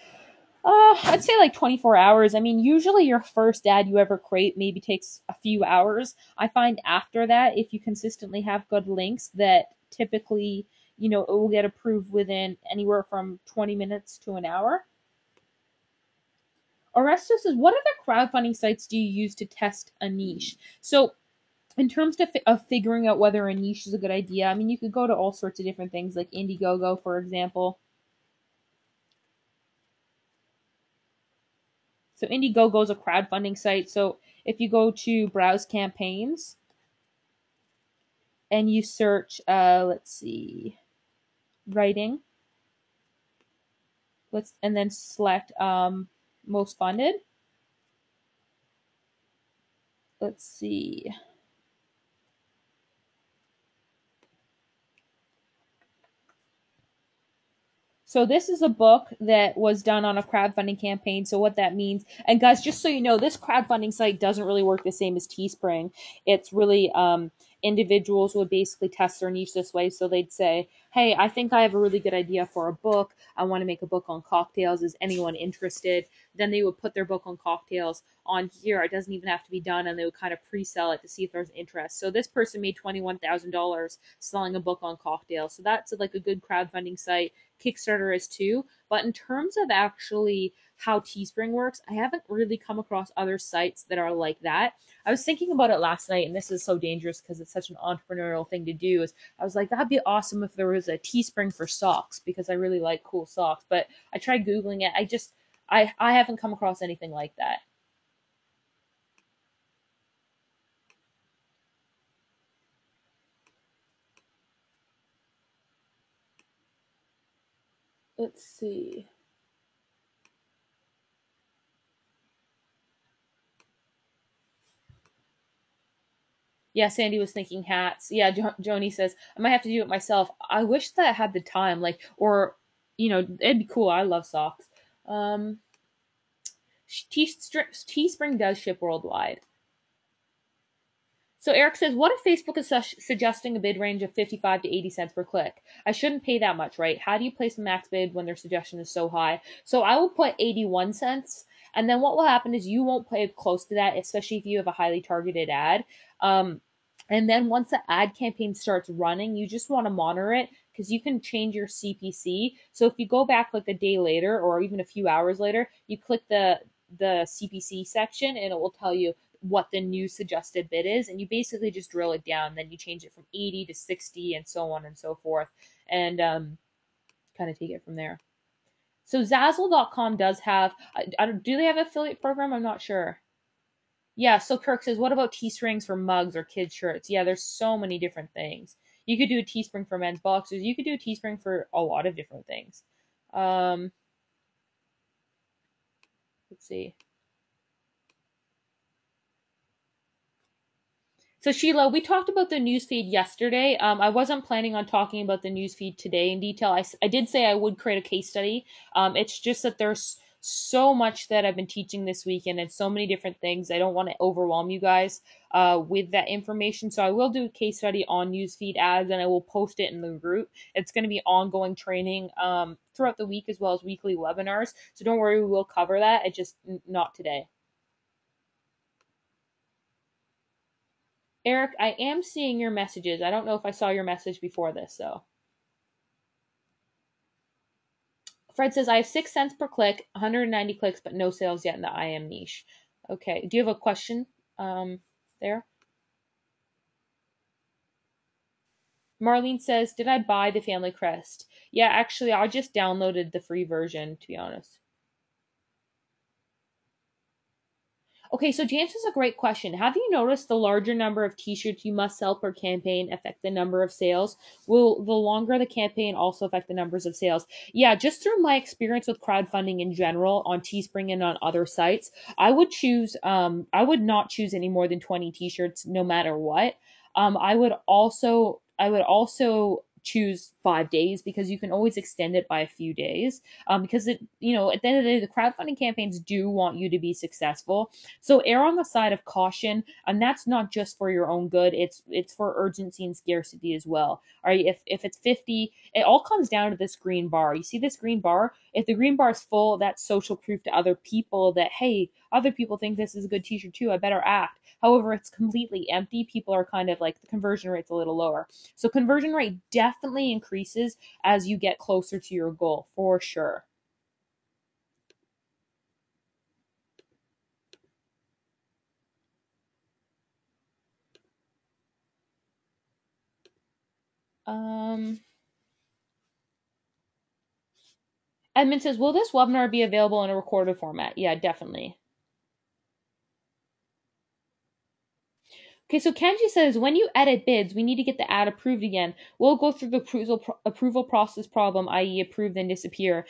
I'd say like 24 hours. I mean, usually your first ad you ever create maybe takes a few hours. I find after that, if you consistently have good links, that typically, it will get approved within anywhere from 20 minutes to an hour. Orestes says, what other crowdfunding sites do you use to test a niche? So, in terms of figuring out whether a niche is a good idea, I mean, you could go to all sorts of different things, like Indiegogo, for example. So Indiegogo is a crowdfunding site. So if you go to browse campaigns and you search, let's see, writing, and then select most funded. Let's see. So this is a book that was done on a crowdfunding campaign. So what that means, and guys, just so you know, this crowdfunding site doesn't really work the same as Teespring. It's really individuals would basically test their niche this way. So they'd say, hey, I think I have a really good idea for a book. I want to make a book on cocktails. Is anyone interested? Then they would put their book on cocktails on here. It doesn't even have to be done, and they would kind of pre-sell it to see if there's interest. So this person made $21,000 selling a book on cocktails. So that's like a good crowdfunding site. Kickstarter is too. But in terms of actually how Teespring works, I haven't really come across other sites that are like that. I was thinking about it last night, and this is so dangerous because it's such an entrepreneurial thing to do. Is I was like, that'd be awesome if there was a Teespring for socks because I really like cool socks. But I tried Googling it. I haven't come across anything like that. Let's see. Yeah, Sandy was thinking hats. Yeah, Joni says I might have to do it myself. I wish that I had the time, like, or it'd be cool. I love socks. Um, Teespring does ship worldwide. So Eric says, what if Facebook is suggesting a bid range of 55 to 80 cents per click? I shouldn't pay that much, right? How do you place a max bid when their suggestion is so high? So I will put 81 cents. And then what will happen is you won't pay close to that, especially if you have a highly targeted ad. Um, and then once the ad campaign starts running, you just want to monitor it because you can change your CPC. So if you go back like a day later or even a few hours later, you click the CPC section and it will tell you what the new suggested bid is, and you basically just drill it down. Then you change it from 80 to 60 and so on and so forth, and kind of take it from there. So Zazzle.com does have, do they have an affiliate program? I'm not sure. Yeah, so Kirk says, what about Teesprings for mugs or kids shirts? Yeah, there's so many different things. You could do a Teespring for men's boxers. You could do a Teespring for a lot of different things. Um, let's see. So Sheila, we talked about the newsfeed yesterday. I wasn't planning on talking about the newsfeed today in detail. I did say I would create a case study. It's just that there's so much that I've been teaching this weekend and so many different things. I don't want to overwhelm you guys with that information. So I will do a case study on newsfeed ads and I will post it in the group. It's going to be ongoing training throughout the week as well as weekly webinars. So don't worry, we will cover that. It just not today. Eric, I am seeing your messages. I don't know if I saw your message before this, though. Fred says, I have 6 cents per click, 190 clicks, but no sales yet in the IM niche. Okay. Do you have a question there? Marlene says, did I buy the Family Crest? Yeah, actually, I just downloaded the free version, to be honest. Okay, so James has a great question. Have you noticed the larger number of t-shirts you must sell per campaign affect the number of sales? Will the longer the campaign also affect the numbers of sales? Yeah, just through my experience with crowdfunding in general on Teespring and on other sites, I would not choose any more than 20 t-shirts no matter what. I would also choose 5 days because you can always extend it by a few days. Because at the end of the day, the crowdfunding campaigns do want you to be successful, so err on the side of caution, and that's not just for your own good. It's for urgency and scarcity as well. All right, if it's 50, it all comes down to this green bar. You see this green bar? If the green bar is full, that's social proof to other people that hey, other people think this is a good t-shirt too. I better act. However, it's completely empty. People are kind of like the conversion rate's a little lower. So conversion rate definitely increases as you get closer to your goal for sure. Um, Edmund says, will this webinar be available in a recorded format? Yeah, definitely. Okay, so Kenji says, when you edit bids, we need to get the ad approved again. We'll go through the approval process problem, i.e. approve then disappear.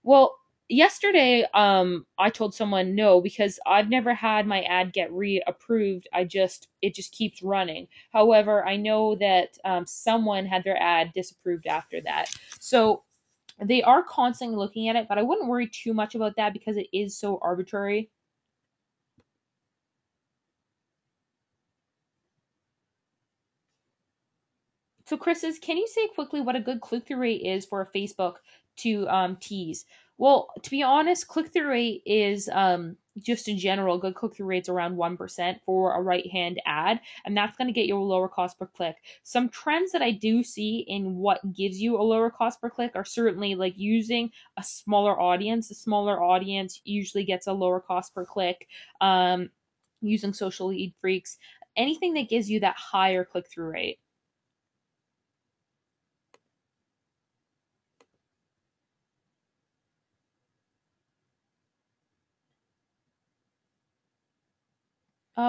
Well, yesterday, I told someone no because I've never had my ad get reapproved. It just keeps running. However, I know that someone had their ad disapproved after that. So they are constantly looking at it, but I wouldn't worry too much about that because it is so arbitrary. So Chris says, can you say quickly what a good click-through rate is for a Facebook to tease? Well, to be honest, click-through rate is just in general, good click-through rate's around 1% for a right-hand ad, and that's going to get you a lower cost per click. Some trends that I do see in what gives you a lower cost per click are certainly like using a smaller audience. A smaller audience usually gets a lower cost per click. Using social lead freaks, anything that gives you that higher click-through rate.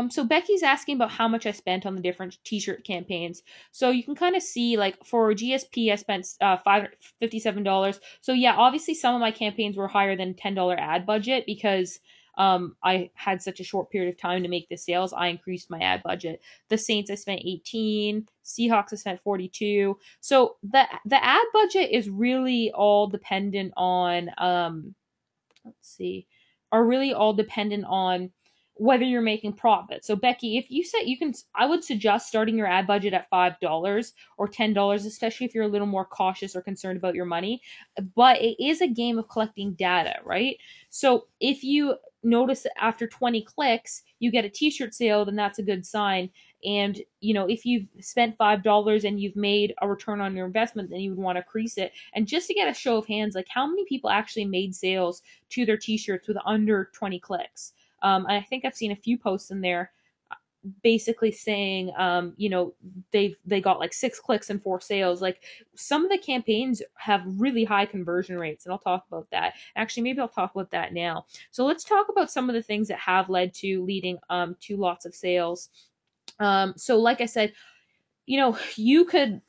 So Becky's asking about how much I spent on the different t-shirt campaigns. So you can kind of see, like for GSP, I spent $57. So yeah, obviously some of my campaigns were higher than $10 ad budget because I had such a short period of time to make the sales, I increased my ad budget. The Saints I spent 18, Seahawks I spent 42. So the ad budget is really all dependent on let's see, are really all dependent on whether you're making profit. So Becky, if you said you can, I would suggest starting your ad budget at $5 or $10, especially if you're a little more cautious or concerned about your money. But it is a game of collecting data, right? So if you notice that after 20 clicks you get a t-shirt sale, then that's a good sign. And if you've spent $5 and you've made a return on your investment, then you would want to increase it. And just to get a show of hands, like how many people actually made sales to their t-shirts with under 20 clicks? I think I've seen a few posts in there basically saying, they got like 6 clicks and 4 sales. Like some of the campaigns have really high conversion rates, and I'll talk about that. Actually, maybe I'll talk about that now. So let's talk about some of the things that have led to leading to lots of sales. So like I said, you could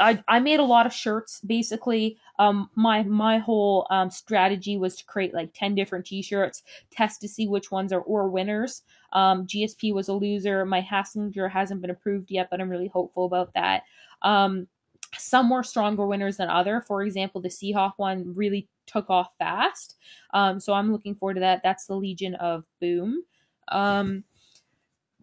I made a lot of shirts basically. My whole strategy was to create like 10 different t-shirts, test to see which ones were winners. GSP was a loser. My Hassinger hasn't been approved yet, but I'm really hopeful about that. Some were stronger winners than other. For example, the Seahawk one really took off fast. So I'm looking forward to that. That's the Legion of Boom.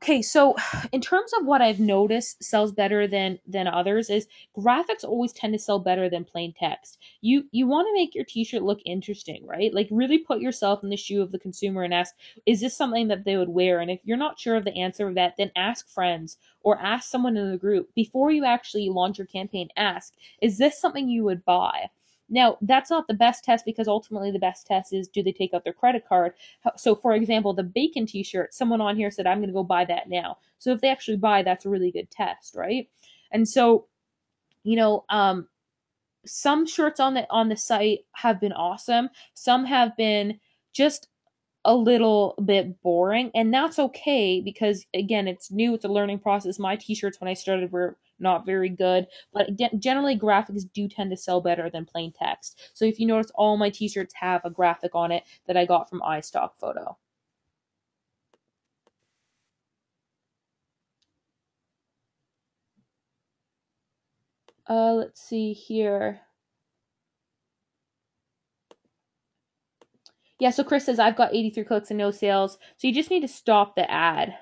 Okay, so in terms of what I've noticed sells better than others is graphics always tend to sell better than plain text. You want to make your t-shirt look interesting, right? Like really put yourself in the shoe of the consumer and ask, is this something that they would wear? And if you're not sure of the answer of that, then ask friends or ask someone in the group. Before you actually launch your campaign, ask, is this something you would buy? Now, that's not the best test because ultimately the best test is, do they take out their credit card? So, for example, the bacon t-shirt, someone on here said, I'm going to go buy that now. So if they actually buy, that's a really good test, right? And so, you know, some shirts on the site have been awesome. Some have been just a little bit boring, and that's okay because again, it's new, it's a learning process. My t-shirts when I started were not very good, but generally graphics do tend to sell better than plain text. So if you notice, all my t-shirts have a graphic on it that I got from iStock Photo. Let's see here. Yeah, so Chris says I've got 83 clicks and no sales. So you just need to stop the ad.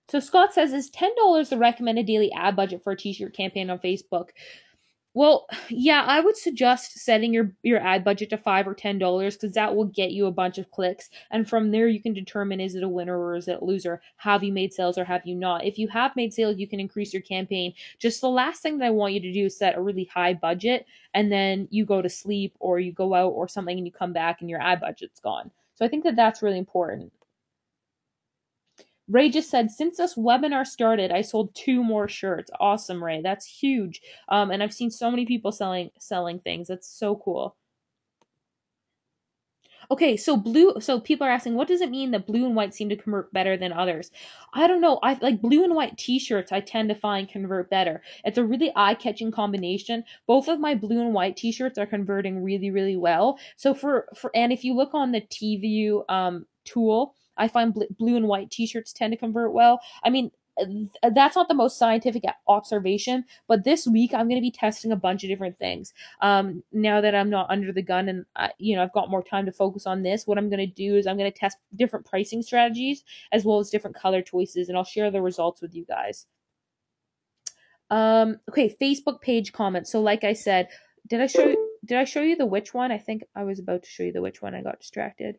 So Scott says, is $10 the recommended daily ad budget for a t-shirt campaign on Facebook? Well, yeah, I would suggest setting your ad budget to $5 or $10 because that will get you a bunch of clicks, and from there you can determine, is it a winner or is it a loser? Have you made sales or have you not? If you have made sales, you can increase your campaign. Just the last thing that I want you to do is set a really high budget and then you go to sleep or you go out or something and you come back and your ad budget's gone. So I think that that's really important. Ray just said, since this webinar started, I sold 2 more shirts. Awesome, Ray. That's huge. And I've seen so many people selling things. That's so cool. Okay, so people are asking, what does it mean that blue and white seem to convert better than others? I don't know. I like blue and white t-shirts I tend to find convert better. It's a really eye-catching combination. Both of my blue and white t-shirts are converting really, really well. So and if you look on the T-View tool, I find blue and white t-shirts tend to convert well. I mean, that's not the most scientific observation, but this week I'm going to be testing a bunch of different things. Now that I'm not under the gun and I've got more time to focus on this, what I'm going to do is I'm going to test different pricing strategies as well as different color choices, and I'll share the results with you guys. Okay, Facebook page comments. So like I said, did I show you the which one? I think I was about to show you the which one. I got distracted.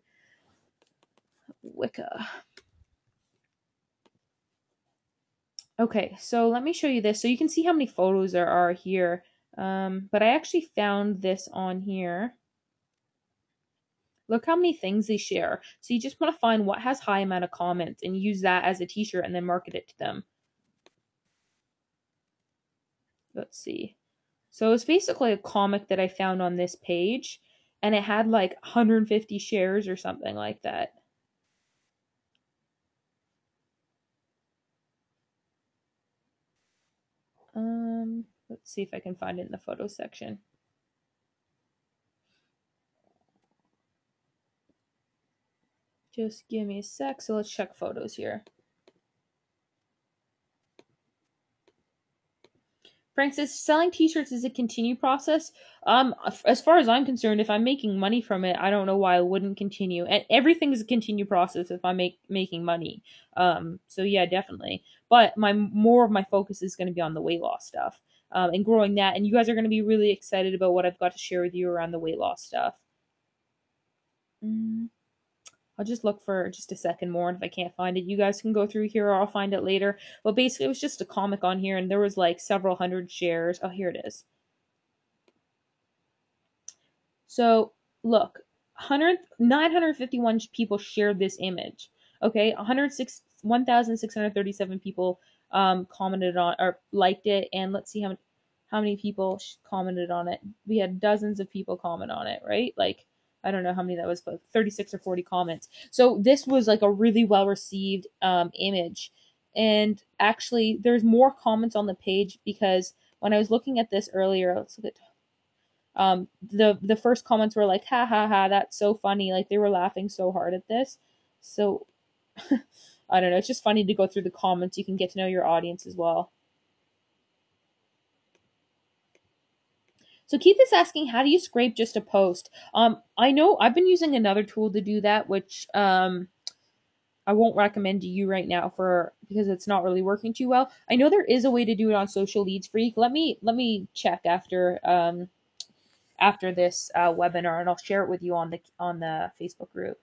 Wicca. Okay, so let me show you this. So you can see how many photos there are here. But I actually found this on here. Look how many things they share. So you just want to find what has high amount of comments and use that as a t-shirt and then market it to them. Let's see. So it's basically a comic that I found on this page, and it had like 150 shares or something like that. Let's see if I can find it in the photo section. Just give me a sec. So let's check photos here. Frank says selling T-shirts is a continued process. As far as I'm concerned, if I'm making money from it, I don't know why I wouldn't continue. And everything is a continued process if I'm making money. So yeah, definitely. But my more of my focus is going to be on the weight loss stuff, and growing that. And you guys are going to be really excited about what I've got to share with you around the weight loss stuff. Mm. I'll just look for just a second more, and if I can't find it, you guys can go through here, or I'll find it later. But basically, it was just a comic on here, and there was like several hundred shares. Oh, here it is. So look, 951 people shared this image. Okay, 1,637 people commented on or liked it, and let's see how many people commented on it. We had dozens of people comment on it, right? Like I don't know how many that was, but 36 or 40 comments. So this was like a really well received image, and actually there's more comments on the page because when I was looking at this earlier, let's look at the first comments were like, ha ha ha, that's so funny, like they were laughing so hard at this. So I don't know, it's just funny to go through the comments. You can get to know your audience as well. So Keith is asking, how do you scrape just a post? I know I've been using another tool to do that, which I won't recommend to you right now for because it's not really working too well. I know there is a way to do it on Social Leads Freak. Let me check after this webinar, and I'll share it with you on the Facebook group.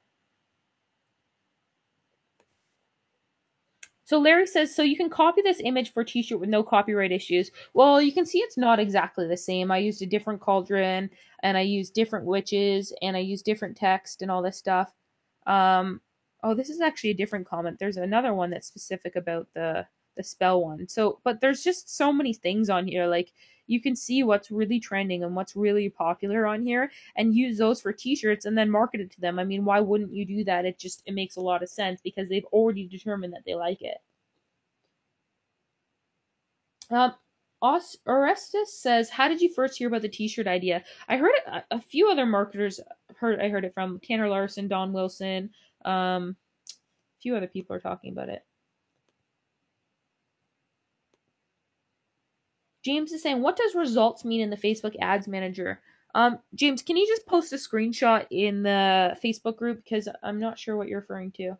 So Larry says, so you can copy this image for a t-shirt with no copyright issues. Well, you can see it's not exactly the same. I used a different cauldron, and I used different witches, and I used different text and all this stuff. Oh, this is actually a different comment. There's another one that's specific about the spell one. So, but there's just so many things on here. Like you can see what's really trending and what's really popular on here, and use those for t-shirts and then market it to them. I mean, why wouldn't you do that? It makes a lot of sense because they've already determined that they like it. Um, Orestes says, "How did you first hear about the T-shirt idea?" I heard it, a few other marketers heard. I heard it from Tanner Larson, Don Wilson. A few other people are talking about it. James is saying, "What does results mean in the Facebook Ads Manager?" James, can you just post a screenshot in the Facebook group because I'm not sure what you're referring to.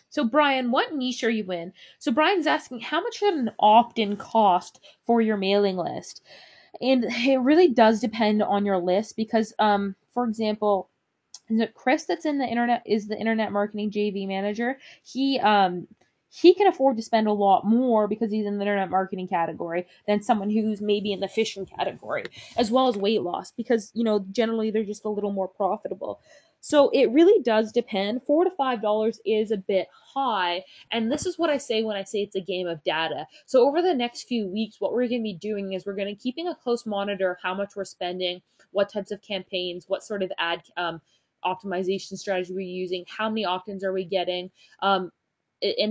So, Brian, what niche are you in? So, Brian's asking, how much should an opt in cost for your mailing list? And it really does depend on your list because, for example, is it Chris that's in the internet is the internet marketing JV manager. He can afford to spend a lot more because he's in the internet marketing category than someone who's maybe in the fishing category, as well as weight loss because generally they're just a little more profitable. So it really does depend. $4 to $5 is a bit high, and this is what I say when I say it's a game of data. So over the next few weeks, what we're going to be doing is we're going to keeping a close monitor of how much we're spending, what types of campaigns, what sort of ad optimization strategy we're using, how many opt-ins are we getting, and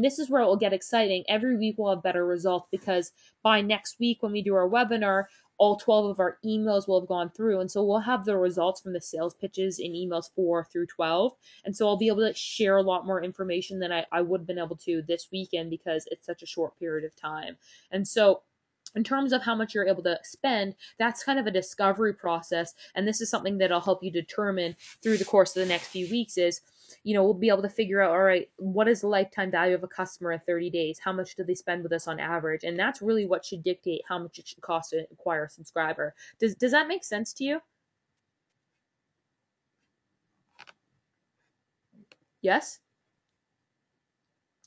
this is where it will get exciting. Every week we'll have better results because by next week when we do our webinar, all 12 of our emails will have gone through, and so we'll have the results from the sales pitches in emails 4 through 12, and so I'll be able to share a lot more information than I would have been able to this weekend because it's such a short period of time. And so in terms of how much you're able to spend, that's kind of a discovery process, and this is something that'll help you determine through the course of the next few weeks is we'll be able to figure out, all right, what is the lifetime value of a customer in 30 days? How much do they spend with us on average? And that's really what should dictate how much it should cost to acquire a subscriber. Does that make sense to you? Yes?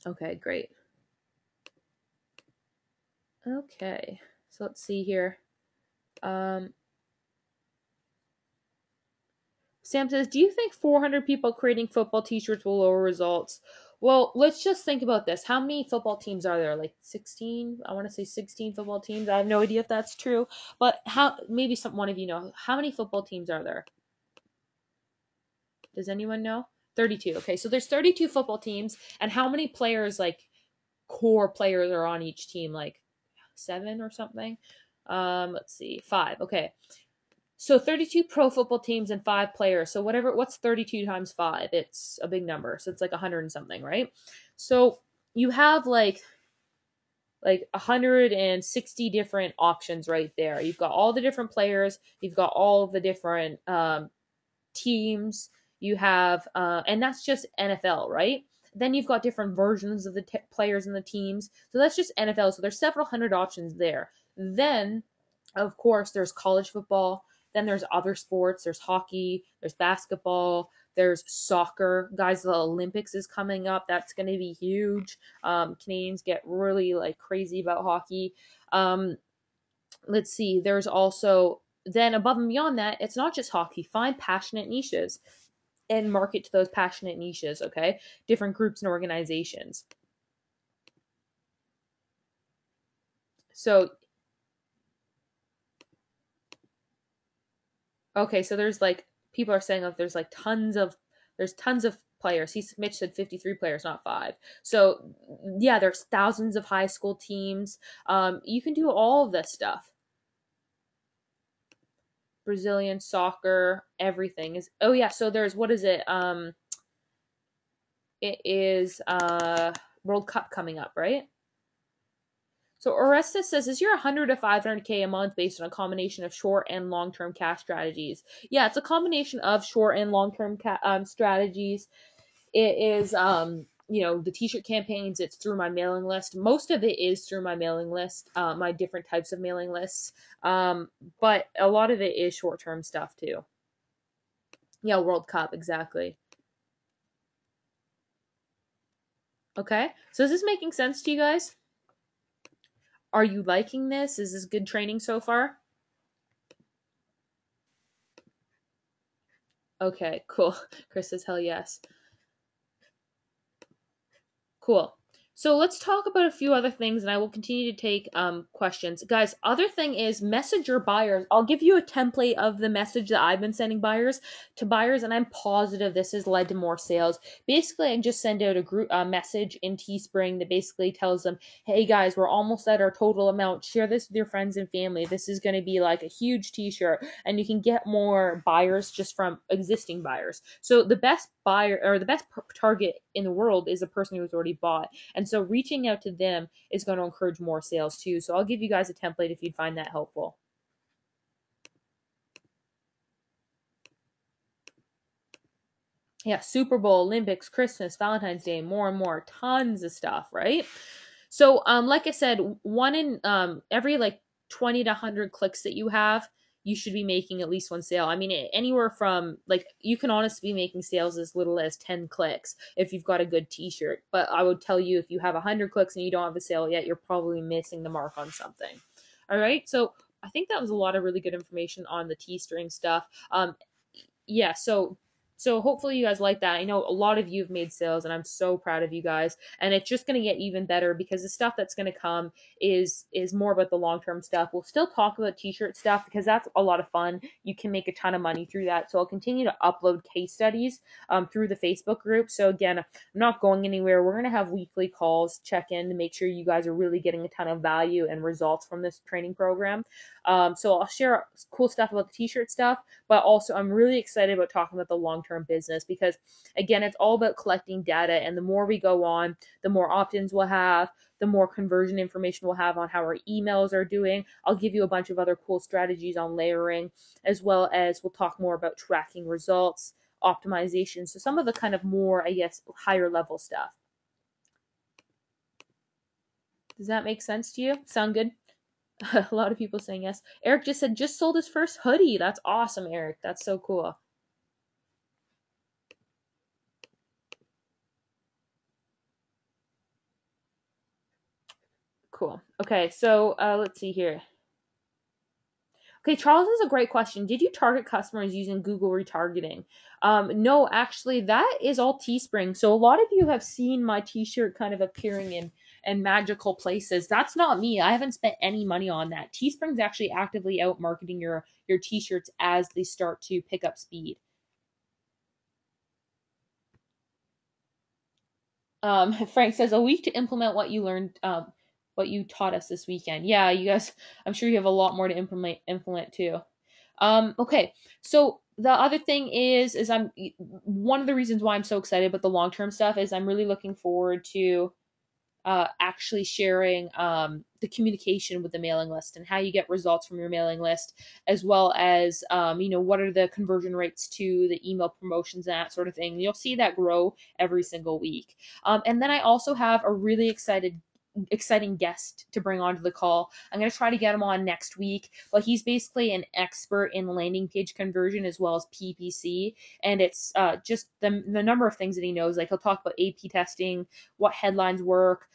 Okay, great. Okay, so let's see here. Sam says, do you think 400 people creating football t-shirts will lower results? Well, let's just think about this. How many football teams are there? Like 16? I want to say 16 football teams. I have no idea if that's true. But maybe one of you know. How many football teams are there? Does anyone know? 32. Okay, so there's 32 football teams. And how many players, like core players, are on each team? Like 7 or something? Let's see. 5. Okay. So 32 pro football teams and 5 players. So what's 32 times 5? It's a big number. So it's like 100 and something, right? So you have like 160 different options right there. You've got all the different players, you've got all the different teams, you have and that's just NFL, right? Then you've got different versions of the players and the teams. So that's just NFL. So there's several hundred options there. Then of course there's college football, then there's other sports, there's hockey, there's basketball, there's soccer. Guys, the Olympics is coming up. That's going to be huge. Canadians get really like crazy about hockey. Um, let's see. There's also then above and beyond that, it's not just hockey. Find passionate niches and market to those passionate niches. Okay, different groups and organizations. So okay, so there's like people are saying like there's tons of players. Mitch said 53 players, not five. So yeah, there's thousands of high school teams. You can do all of this stuff. Brazilian soccer, everything is. Oh yeah, so there's what is it? It is World Cup coming up, right? So Orestes says, is your 100 to 500K a month based on a combination of short and long-term cash strategies? Yeah, it's a combination of short and long-term strategies. It is, the t-shirt campaigns. It's through my mailing list. Most of it is through my mailing list, my different types of mailing lists. But a lot of it is short-term stuff too. Yeah, World Cup, exactly. Okay, so is this making sense to you guys? Are you liking this? Is this good training so far? Okay, cool. Chris says, hell yes. Cool. So let's talk about a few other things, and I will continue to take questions. Guys, other thing is message your buyers. I'll give you a template of the message that I've been sending buyers to buyers, and I'm positive this has led to more sales. Basically, I just send out a group message in Teespring that basically tells them, hey guys, we're almost at our total amount. Share this with your friends and family. This is going to be like a huge t-shirt, and you can get more buyers just from existing buyers. So the best buyer or the best target in the world is a person who's already bought. And so reaching out to them is going to encourage more sales too. So I'll give you guys a template if you'd find that helpful. Yeah, Super Bowl, Olympics, Christmas, Valentine's Day, more and more, tons of stuff, right? So, like I said, one in every like 20 to 100 clicks that you have, you should be making at least one sale. I mean, anywhere from like you can honestly be making sales as little as 10 clicks if you've got a good t-shirt. But I would tell you if you have 100 clicks and you don't have a sale yet, you're probably missing the mark on something. All right, so I think that was a lot of really good information on the T-string stuff. Yeah, so hopefully you guys like that. I know a lot of you have made sales and I'm so proud of you guys. And it's just going to get even better because the stuff that's going to come is more about the long-term stuff. We'll still talk about t-shirt stuff because that's a lot of fun. You can make a ton of money through that. So I'll continue to upload case studies through the Facebook group. So again, I'm not going anywhere. We're going to have weekly calls, check in to make sure you guys are really getting a ton of value and results from this training program. So I'll share cool stuff about the t-shirt stuff, but also I'm really excited about talking about the long-term business because again, it's all about collecting data, and the more we go on, the more opt-ins we'll have, the more conversion information we'll have on how our emails are doing. I'll give you a bunch of other cool strategies on layering, as well as we'll talk more about tracking results, optimization. So some of the kind of more, I guess, higher level stuff. Does that make sense to you? Sound good? A lot of people saying yes. Eric just said just sold his first hoodie. That's awesome, Eric. That's so cool. Cool. Okay, so let's see here. Okay, Charles has a great question. Did you target customers using Google retargeting? No, actually, that is all Teespring. So a lot of you have seen my T-shirt kind of appearing in magical places. That's not me. I haven't spent any money on that. Teespring's actually actively out marketing your T-shirts as they start to pick up speed. Frank says a week to implement what you learned, what you taught us this weekend. Yeah, you guys, I'm sure you have a lot more to implement too. Okay. So the other thing is I'm one of the reasons why I'm so excited about the long term stuff is I'm really looking forward to actually sharing the communication with the mailing list and how you get results from your mailing list, as well as what are the conversion rates to the email promotions and that sort of thing. You'll see that grow every single week. And then I also have a really exciting guest to bring onto the call. I'm going to try to get him on next week, but he's basically an expert in landing page conversion as well as PPC, and it's just the number of things that he knows. Like he'll talk about AP testing, what headlines work,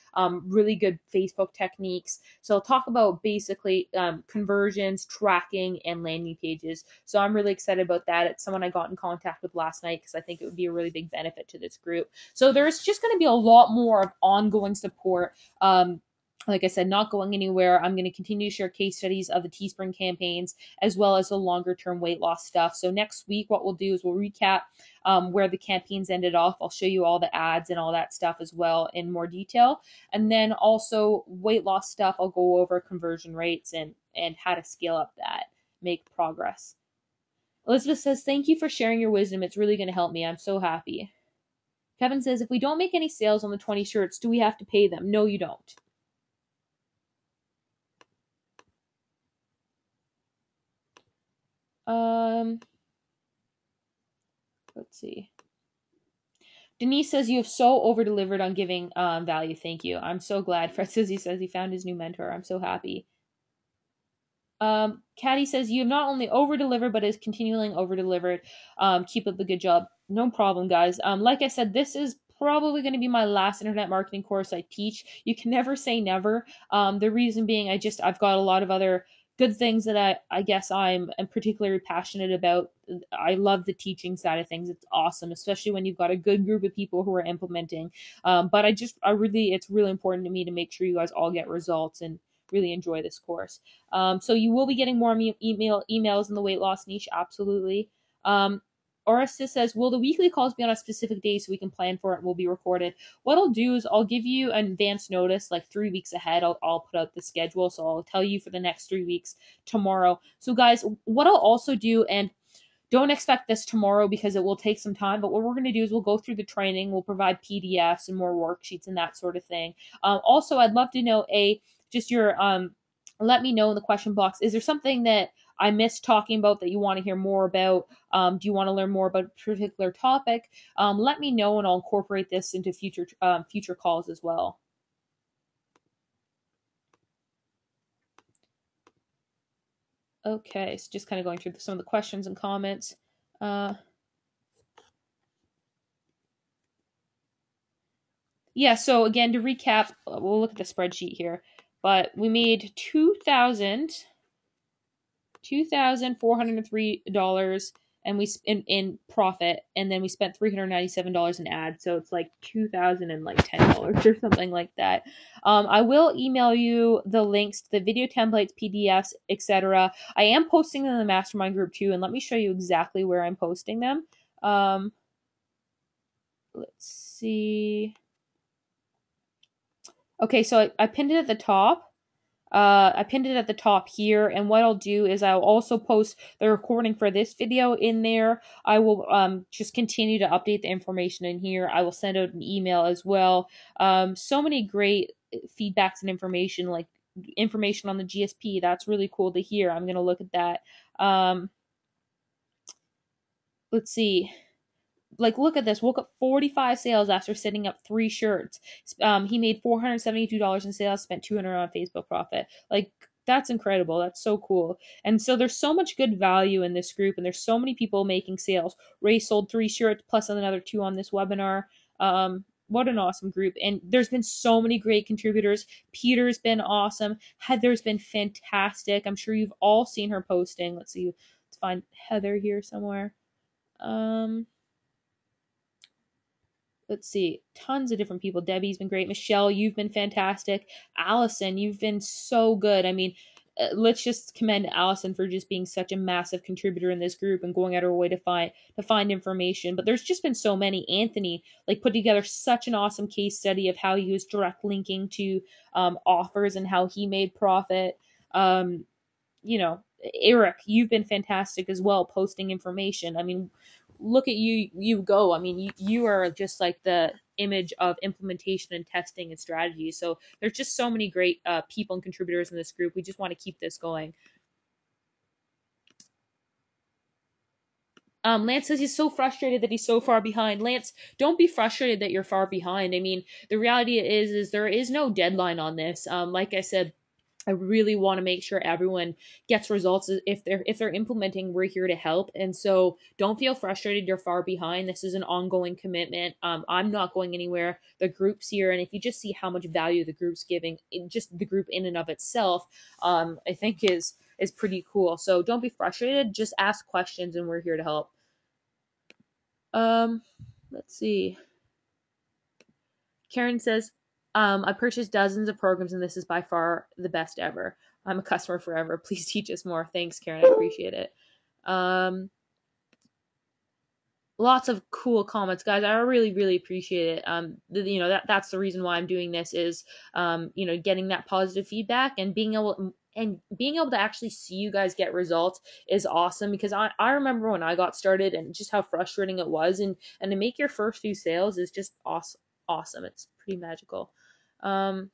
really good Facebook techniques. So I'll talk about basically conversions, tracking, and landing pages. So I'm really excited about that. It's someone I got in contact with last night because I think it would be a really big benefit to this group. So there's just going to be a lot more of ongoing support. Like I said, not going anywhere. I'm going to continue to share case studies of the Teespring campaigns as well as the longer term weight loss stuff. So next week, what we'll do is we'll recap where the campaigns ended off. I'll show you all the ads and all that stuff as well in more detail. And then also weight loss stuff, I'll go over conversion rates and how to scale up that, make progress. Elizabeth says, thank you for sharing your wisdom. It's really going to help me. I'm so happy. Kevin says, if we don't make any sales on the 20 shirts, do we have to pay them? No, you don't. Um, let's see. Denise says you have so over delivered on giving value. Thank you. I'm so glad. Fred says he found his new mentor. I'm so happy. Caddy says you have not only over delivered but is continuing over delivered. Keep up the good job. No problem, guys. Like I said, this is probably going to be my last internet marketing course I teach. You can never say never. The reason being, I've got a lot of other good things that I guess am particularly passionate about. I love the teaching side of things. It's awesome, especially when you've got a good group of people who are implementing. But it's really important to me to make sure you guys all get results and really enjoy this course. So you will be getting more emails in the weight loss niche, absolutely. Oresta says, will the weekly calls be on a specific day so we can plan for it and will be recorded? What I'll do is I'll give you an advance notice, like 3 weeks ahead. I'll put out the schedule. So I'll tell you for the next 3 weeks tomorrow. So guys, what I'll also do, and don't expect this tomorrow because it will take some time. But what we're going to do is we'll go through the training. We'll provide PDFs and more worksheets and that sort of thing. Also, I'd love to know just your let me know in the question box. Is there something that I missed talking about that you want to hear more about? Do you want to learn more about a particular topic? Let me know, and I'll incorporate this into future calls as well. Okay, so just kind of going through some of the questions and comments. Uh, yeah, so again, to recap, we'll look at the spreadsheet here, but we made $2,403 and in profit, and then we spent $397 in ads, so it's like $2,010 or something like that. I will email you the links to the video templates, PDFs, etc. I am posting them in the mastermind group too, and let me show you exactly where I'm posting them. Let's see. Okay, so I pinned it at the top. I pinned it at the top here, and what I'll do is I'll also post the recording for this video in there. I will just continue to update the information in here. I will send out an email as well. So many great feedbacks and information, like information on the GSP. That's really cool to hear. I'm going to look at that. Let's see. Like, look at this. Woke up 45 sales after setting up 3 shirts. He made $472 in sales, spent $200 on Facebook profit. Like, that's incredible. That's so cool. And so there's so much good value in this group, and there's so many people making sales. Ray sold 3 shirts plus another 2 on this webinar. What an awesome group. And there's been so many great contributors. Peter's been awesome. Heather's been fantastic. I'm sure you've all seen her posting. Let's see. Let's find Heather here somewhere. Let's see, tons of different people. Debbie's been great. Michelle, you've been fantastic. Allison, you've been so good. I mean, let's just commend Allison for just being such a massive contributor in this group and going out of her way to find information. But there's just been so many. Anthony like put together such an awesome case study of how he was direct linking to offers and how he made profit. You know, Eric, you've been fantastic as well, posting information. I mean, look at you go. I mean, you are just like the image of implementation and testing and strategy. So there's just so many great people and contributors in this group. We just want to keep this going. Lance says he's so frustrated that he's so far behind. Lance, don't be frustrated that you're far behind. I mean, the reality is there is no deadline on this. Like I said, I really want to make sure everyone gets results. If they're implementing, we're here to help. And so don't feel frustrated you're far behind. This is an ongoing commitment. I'm not going anywhere. The group's here, and if you just see how much value the group's giving, just the group in and of itself, I think is pretty cool. So don't be frustrated. Just ask questions, and we're here to help. Um, let's see. Karen says, I purchased dozens of programs and this is by far the best ever. I'm a customer forever. Please teach us more. Thanks, Karen. I appreciate it. Um, Lots of cool comments, guys. I really appreciate it. That's the reason why I'm doing this is getting that positive feedback and being able to actually see you guys get results is awesome because I remember when I got started and just how frustrating it was and to make your first few sales is just awesome. It's pretty magical. um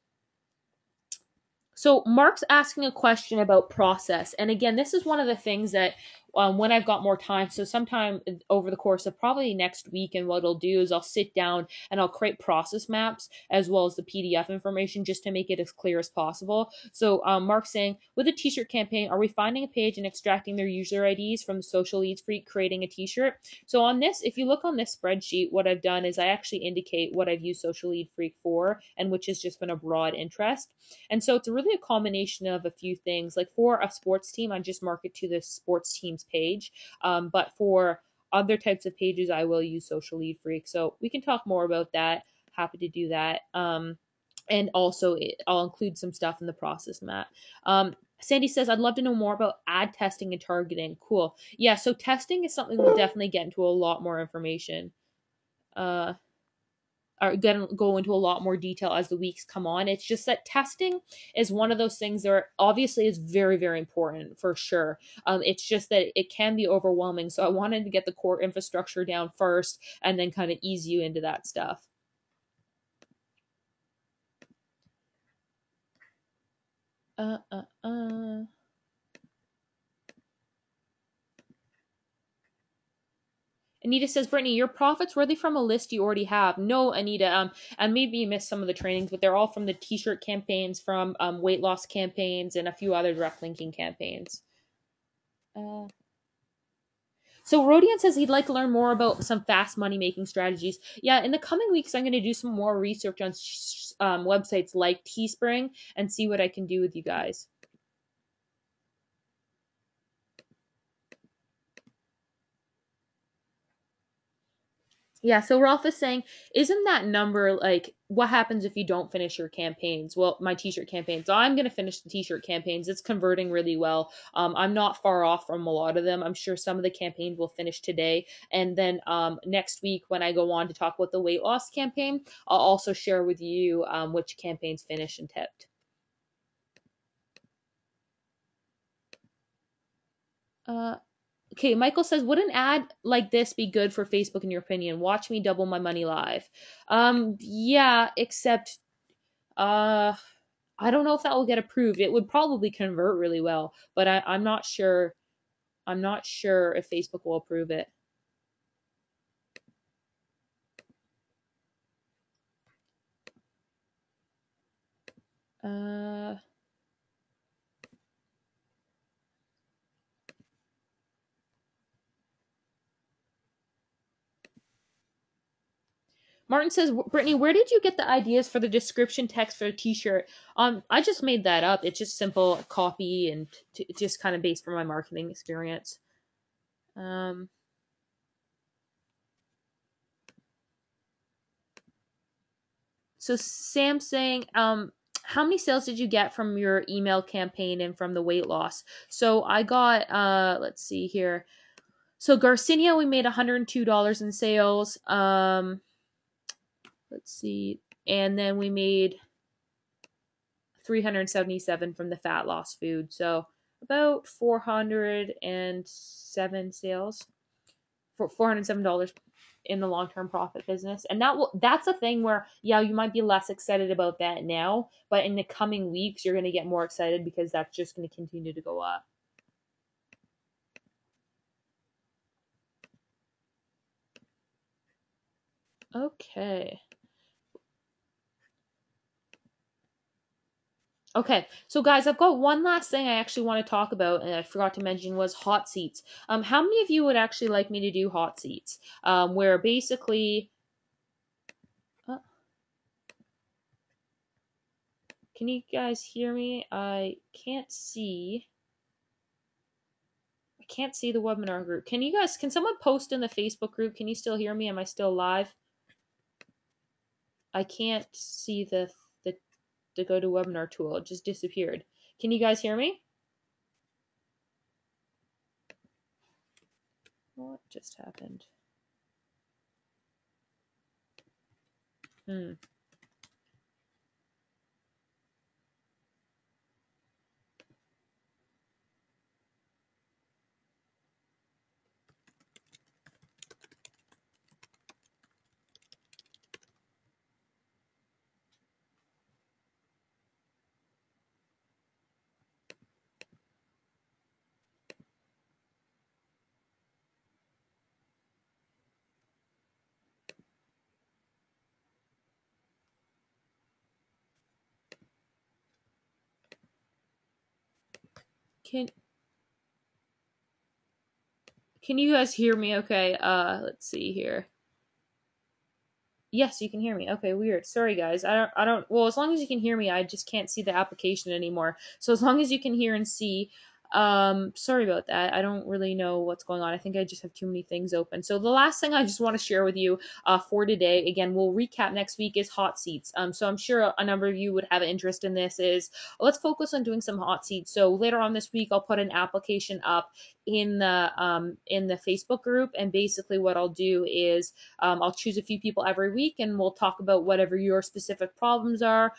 so Mark's asking a question about process, and again, this is one of the things that when I've got more time, so sometime over the course of probably next week, and what I'll do is I'll sit down and I'll create process maps as well as the PDF information just to make it as clear as possible. So Mark's saying, with a T-shirt campaign, are we finding a page and extracting their user IDs from the social leads freak, creating a T-shirt? So on this, if you look on this spreadsheet, what I've done is I actually indicate what I've used social lead freak for, and which has just been a broad interest. And so it's really a combination of a few things. Like for a sports team, I just market to the sports team's page. But for other types of pages, I will use Social Lead Freak. So we can talk more about that. Happy to do that. And also, I'll include some stuff in the process map. Sandy says, I'd love to know more about ad testing and targeting. Cool. Yeah, so testing is something we'll definitely get into a lot more information. Are going to go into a lot more detail as the weeks come on. It's just that testing is one of those things that obviously is very important for sure. It's just that it can be overwhelming. So I wanted to get the core infrastructure down first and then kind of ease you into that stuff. Uh, uh, uh. Anita says, Brittany, your profits, were they from a list you already have? No, Anita. And maybe you missed some of the trainings, but they're all from the t-shirt campaigns, from weight loss campaigns, and a few other direct linking campaigns. So Rodian says he'd like to learn more about some fast money making strategies. Yeah, in the coming weeks, I'm going to do some more research on websites like Teespring and see what I can do with you guys. Yeah, so Ralph is saying, isn't that number like what happens if you don't finish your campaigns? Well, my t-shirt campaigns. So I'm gonna finish the t-shirt campaigns. It's converting really well. I'm not far off from a lot of them. I'm sure some of the campaigns will finish today. And then next week when I go on to talk about the weight loss campaign, I'll also share with you which campaigns finished and tipped. Uh, okay, Michael says, would an ad like this be good for Facebook in your opinion? Watch me double my money live. Yeah, except uh I don't know if that will get approved. It would probably convert really well, but I'm not sure. I'm not sure if Facebook will approve it. Uh, Martin says, Brittany, where did you get the ideas for the description text for a T-shirt? I just made that up. It's just simple copy and just kind of based from my marketing experience. Um, so Sam's saying, how many sales did you get from your email campaign and from the weight loss? So I got, let's see here. So Garcinia, we made $102 in sales. Let's see, and then we made 377 from the fat loss food. So about 407 sales for $407 in the long-term profit business. And that's a thing where, yeah, you might be less excited about that now, but in the coming weeks you're going to get more excited because that's just going to continue to go up. Okay. Okay, so guys, I've got one last thing I actually want to talk about, and I forgot to mention was hot seats. How many of you would actually like me to do hot seats? Where basically, uh, can you guys hear me? I can't see. I can't see the webinar group. Can you guys? Can someone post in the Facebook group? Can you still hear me? Am I still live? I can't see the go to webinar tool. It just disappeared. Can you guys hear me? What just happened? Hmm. Can Can you guys hear me? Okay. Let's see here. Yes, you can hear me. Okay, weird. Sorry guys. I don't well, as long as you can hear me, I just can't see the application anymore. So as long as you can hear and see, sorry about that. I don't really know what's going on. I think I just have too many things open. So the last thing I just want to share with you for today, again, we'll recap next week, is hot seats. So I'm sure a number of you would have an interest in this. Is let's focus on doing some hot seats. So later on this week I'll put an application up in the Facebook group, and basically what I'll do is I'll choose a few people every week, and we'll talk about whatever your specific problems are,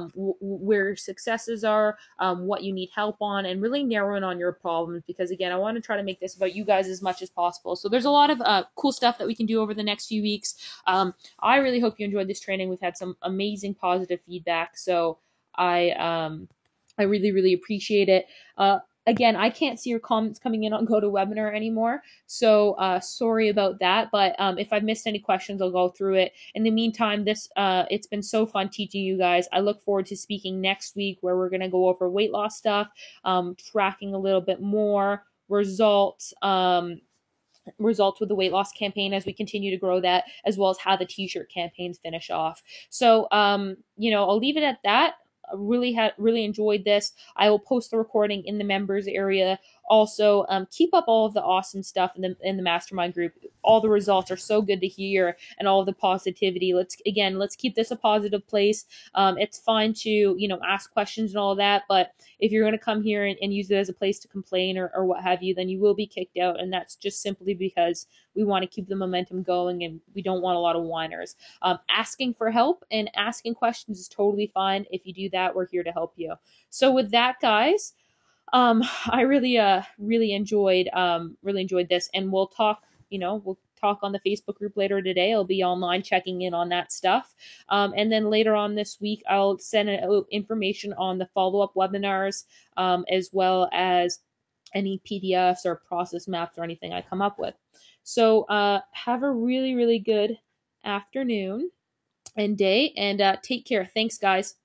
where your successes are, what you need help on, and really narrow in on your problems. Because again, I want to try to make this about you guys as much as possible. So there's a lot of cool stuff that we can do over the next few weeks. I really hope you enjoyed this training. We've had some amazing positive feedback, so I really really appreciate it. Again, I can't see your comments coming in on GoToWebinar anymore, so sorry about that. But if I've missed any questions, I'll go through it. In the meantime, this it's been so fun teaching you guys. I look forward to speaking next week, where we're gonna go over weight loss stuff, tracking a little bit more results. Results with the weight loss campaign as we continue to grow that, as well as how the t-shirt campaigns finish off. So I'll leave it at that. Really enjoyed this. I will post the recording in the members area. Also, keep up all of the awesome stuff in the mastermind group. All the results are so good to hear, and all of the positivity. Let's keep this a positive place. It's fine to ask questions and all that, but if you're going to come here and use it as a place to complain or what have you, then you will be kicked out. And that's just simply because we want to keep the momentum going, and we don't want a lot of whiners. Asking for help and asking questions is totally fine. If you do that, we're here to help you. So with that, guys, I really enjoyed this, and we'll talk on the Facebook group later today. I'll be online checking in on that stuff. And then later on this week, I'll send out information on the follow-up webinars, as well as any PDFs or process maps or anything I come up with. So have a really, really good afternoon and day, and take care. Thanks, guys.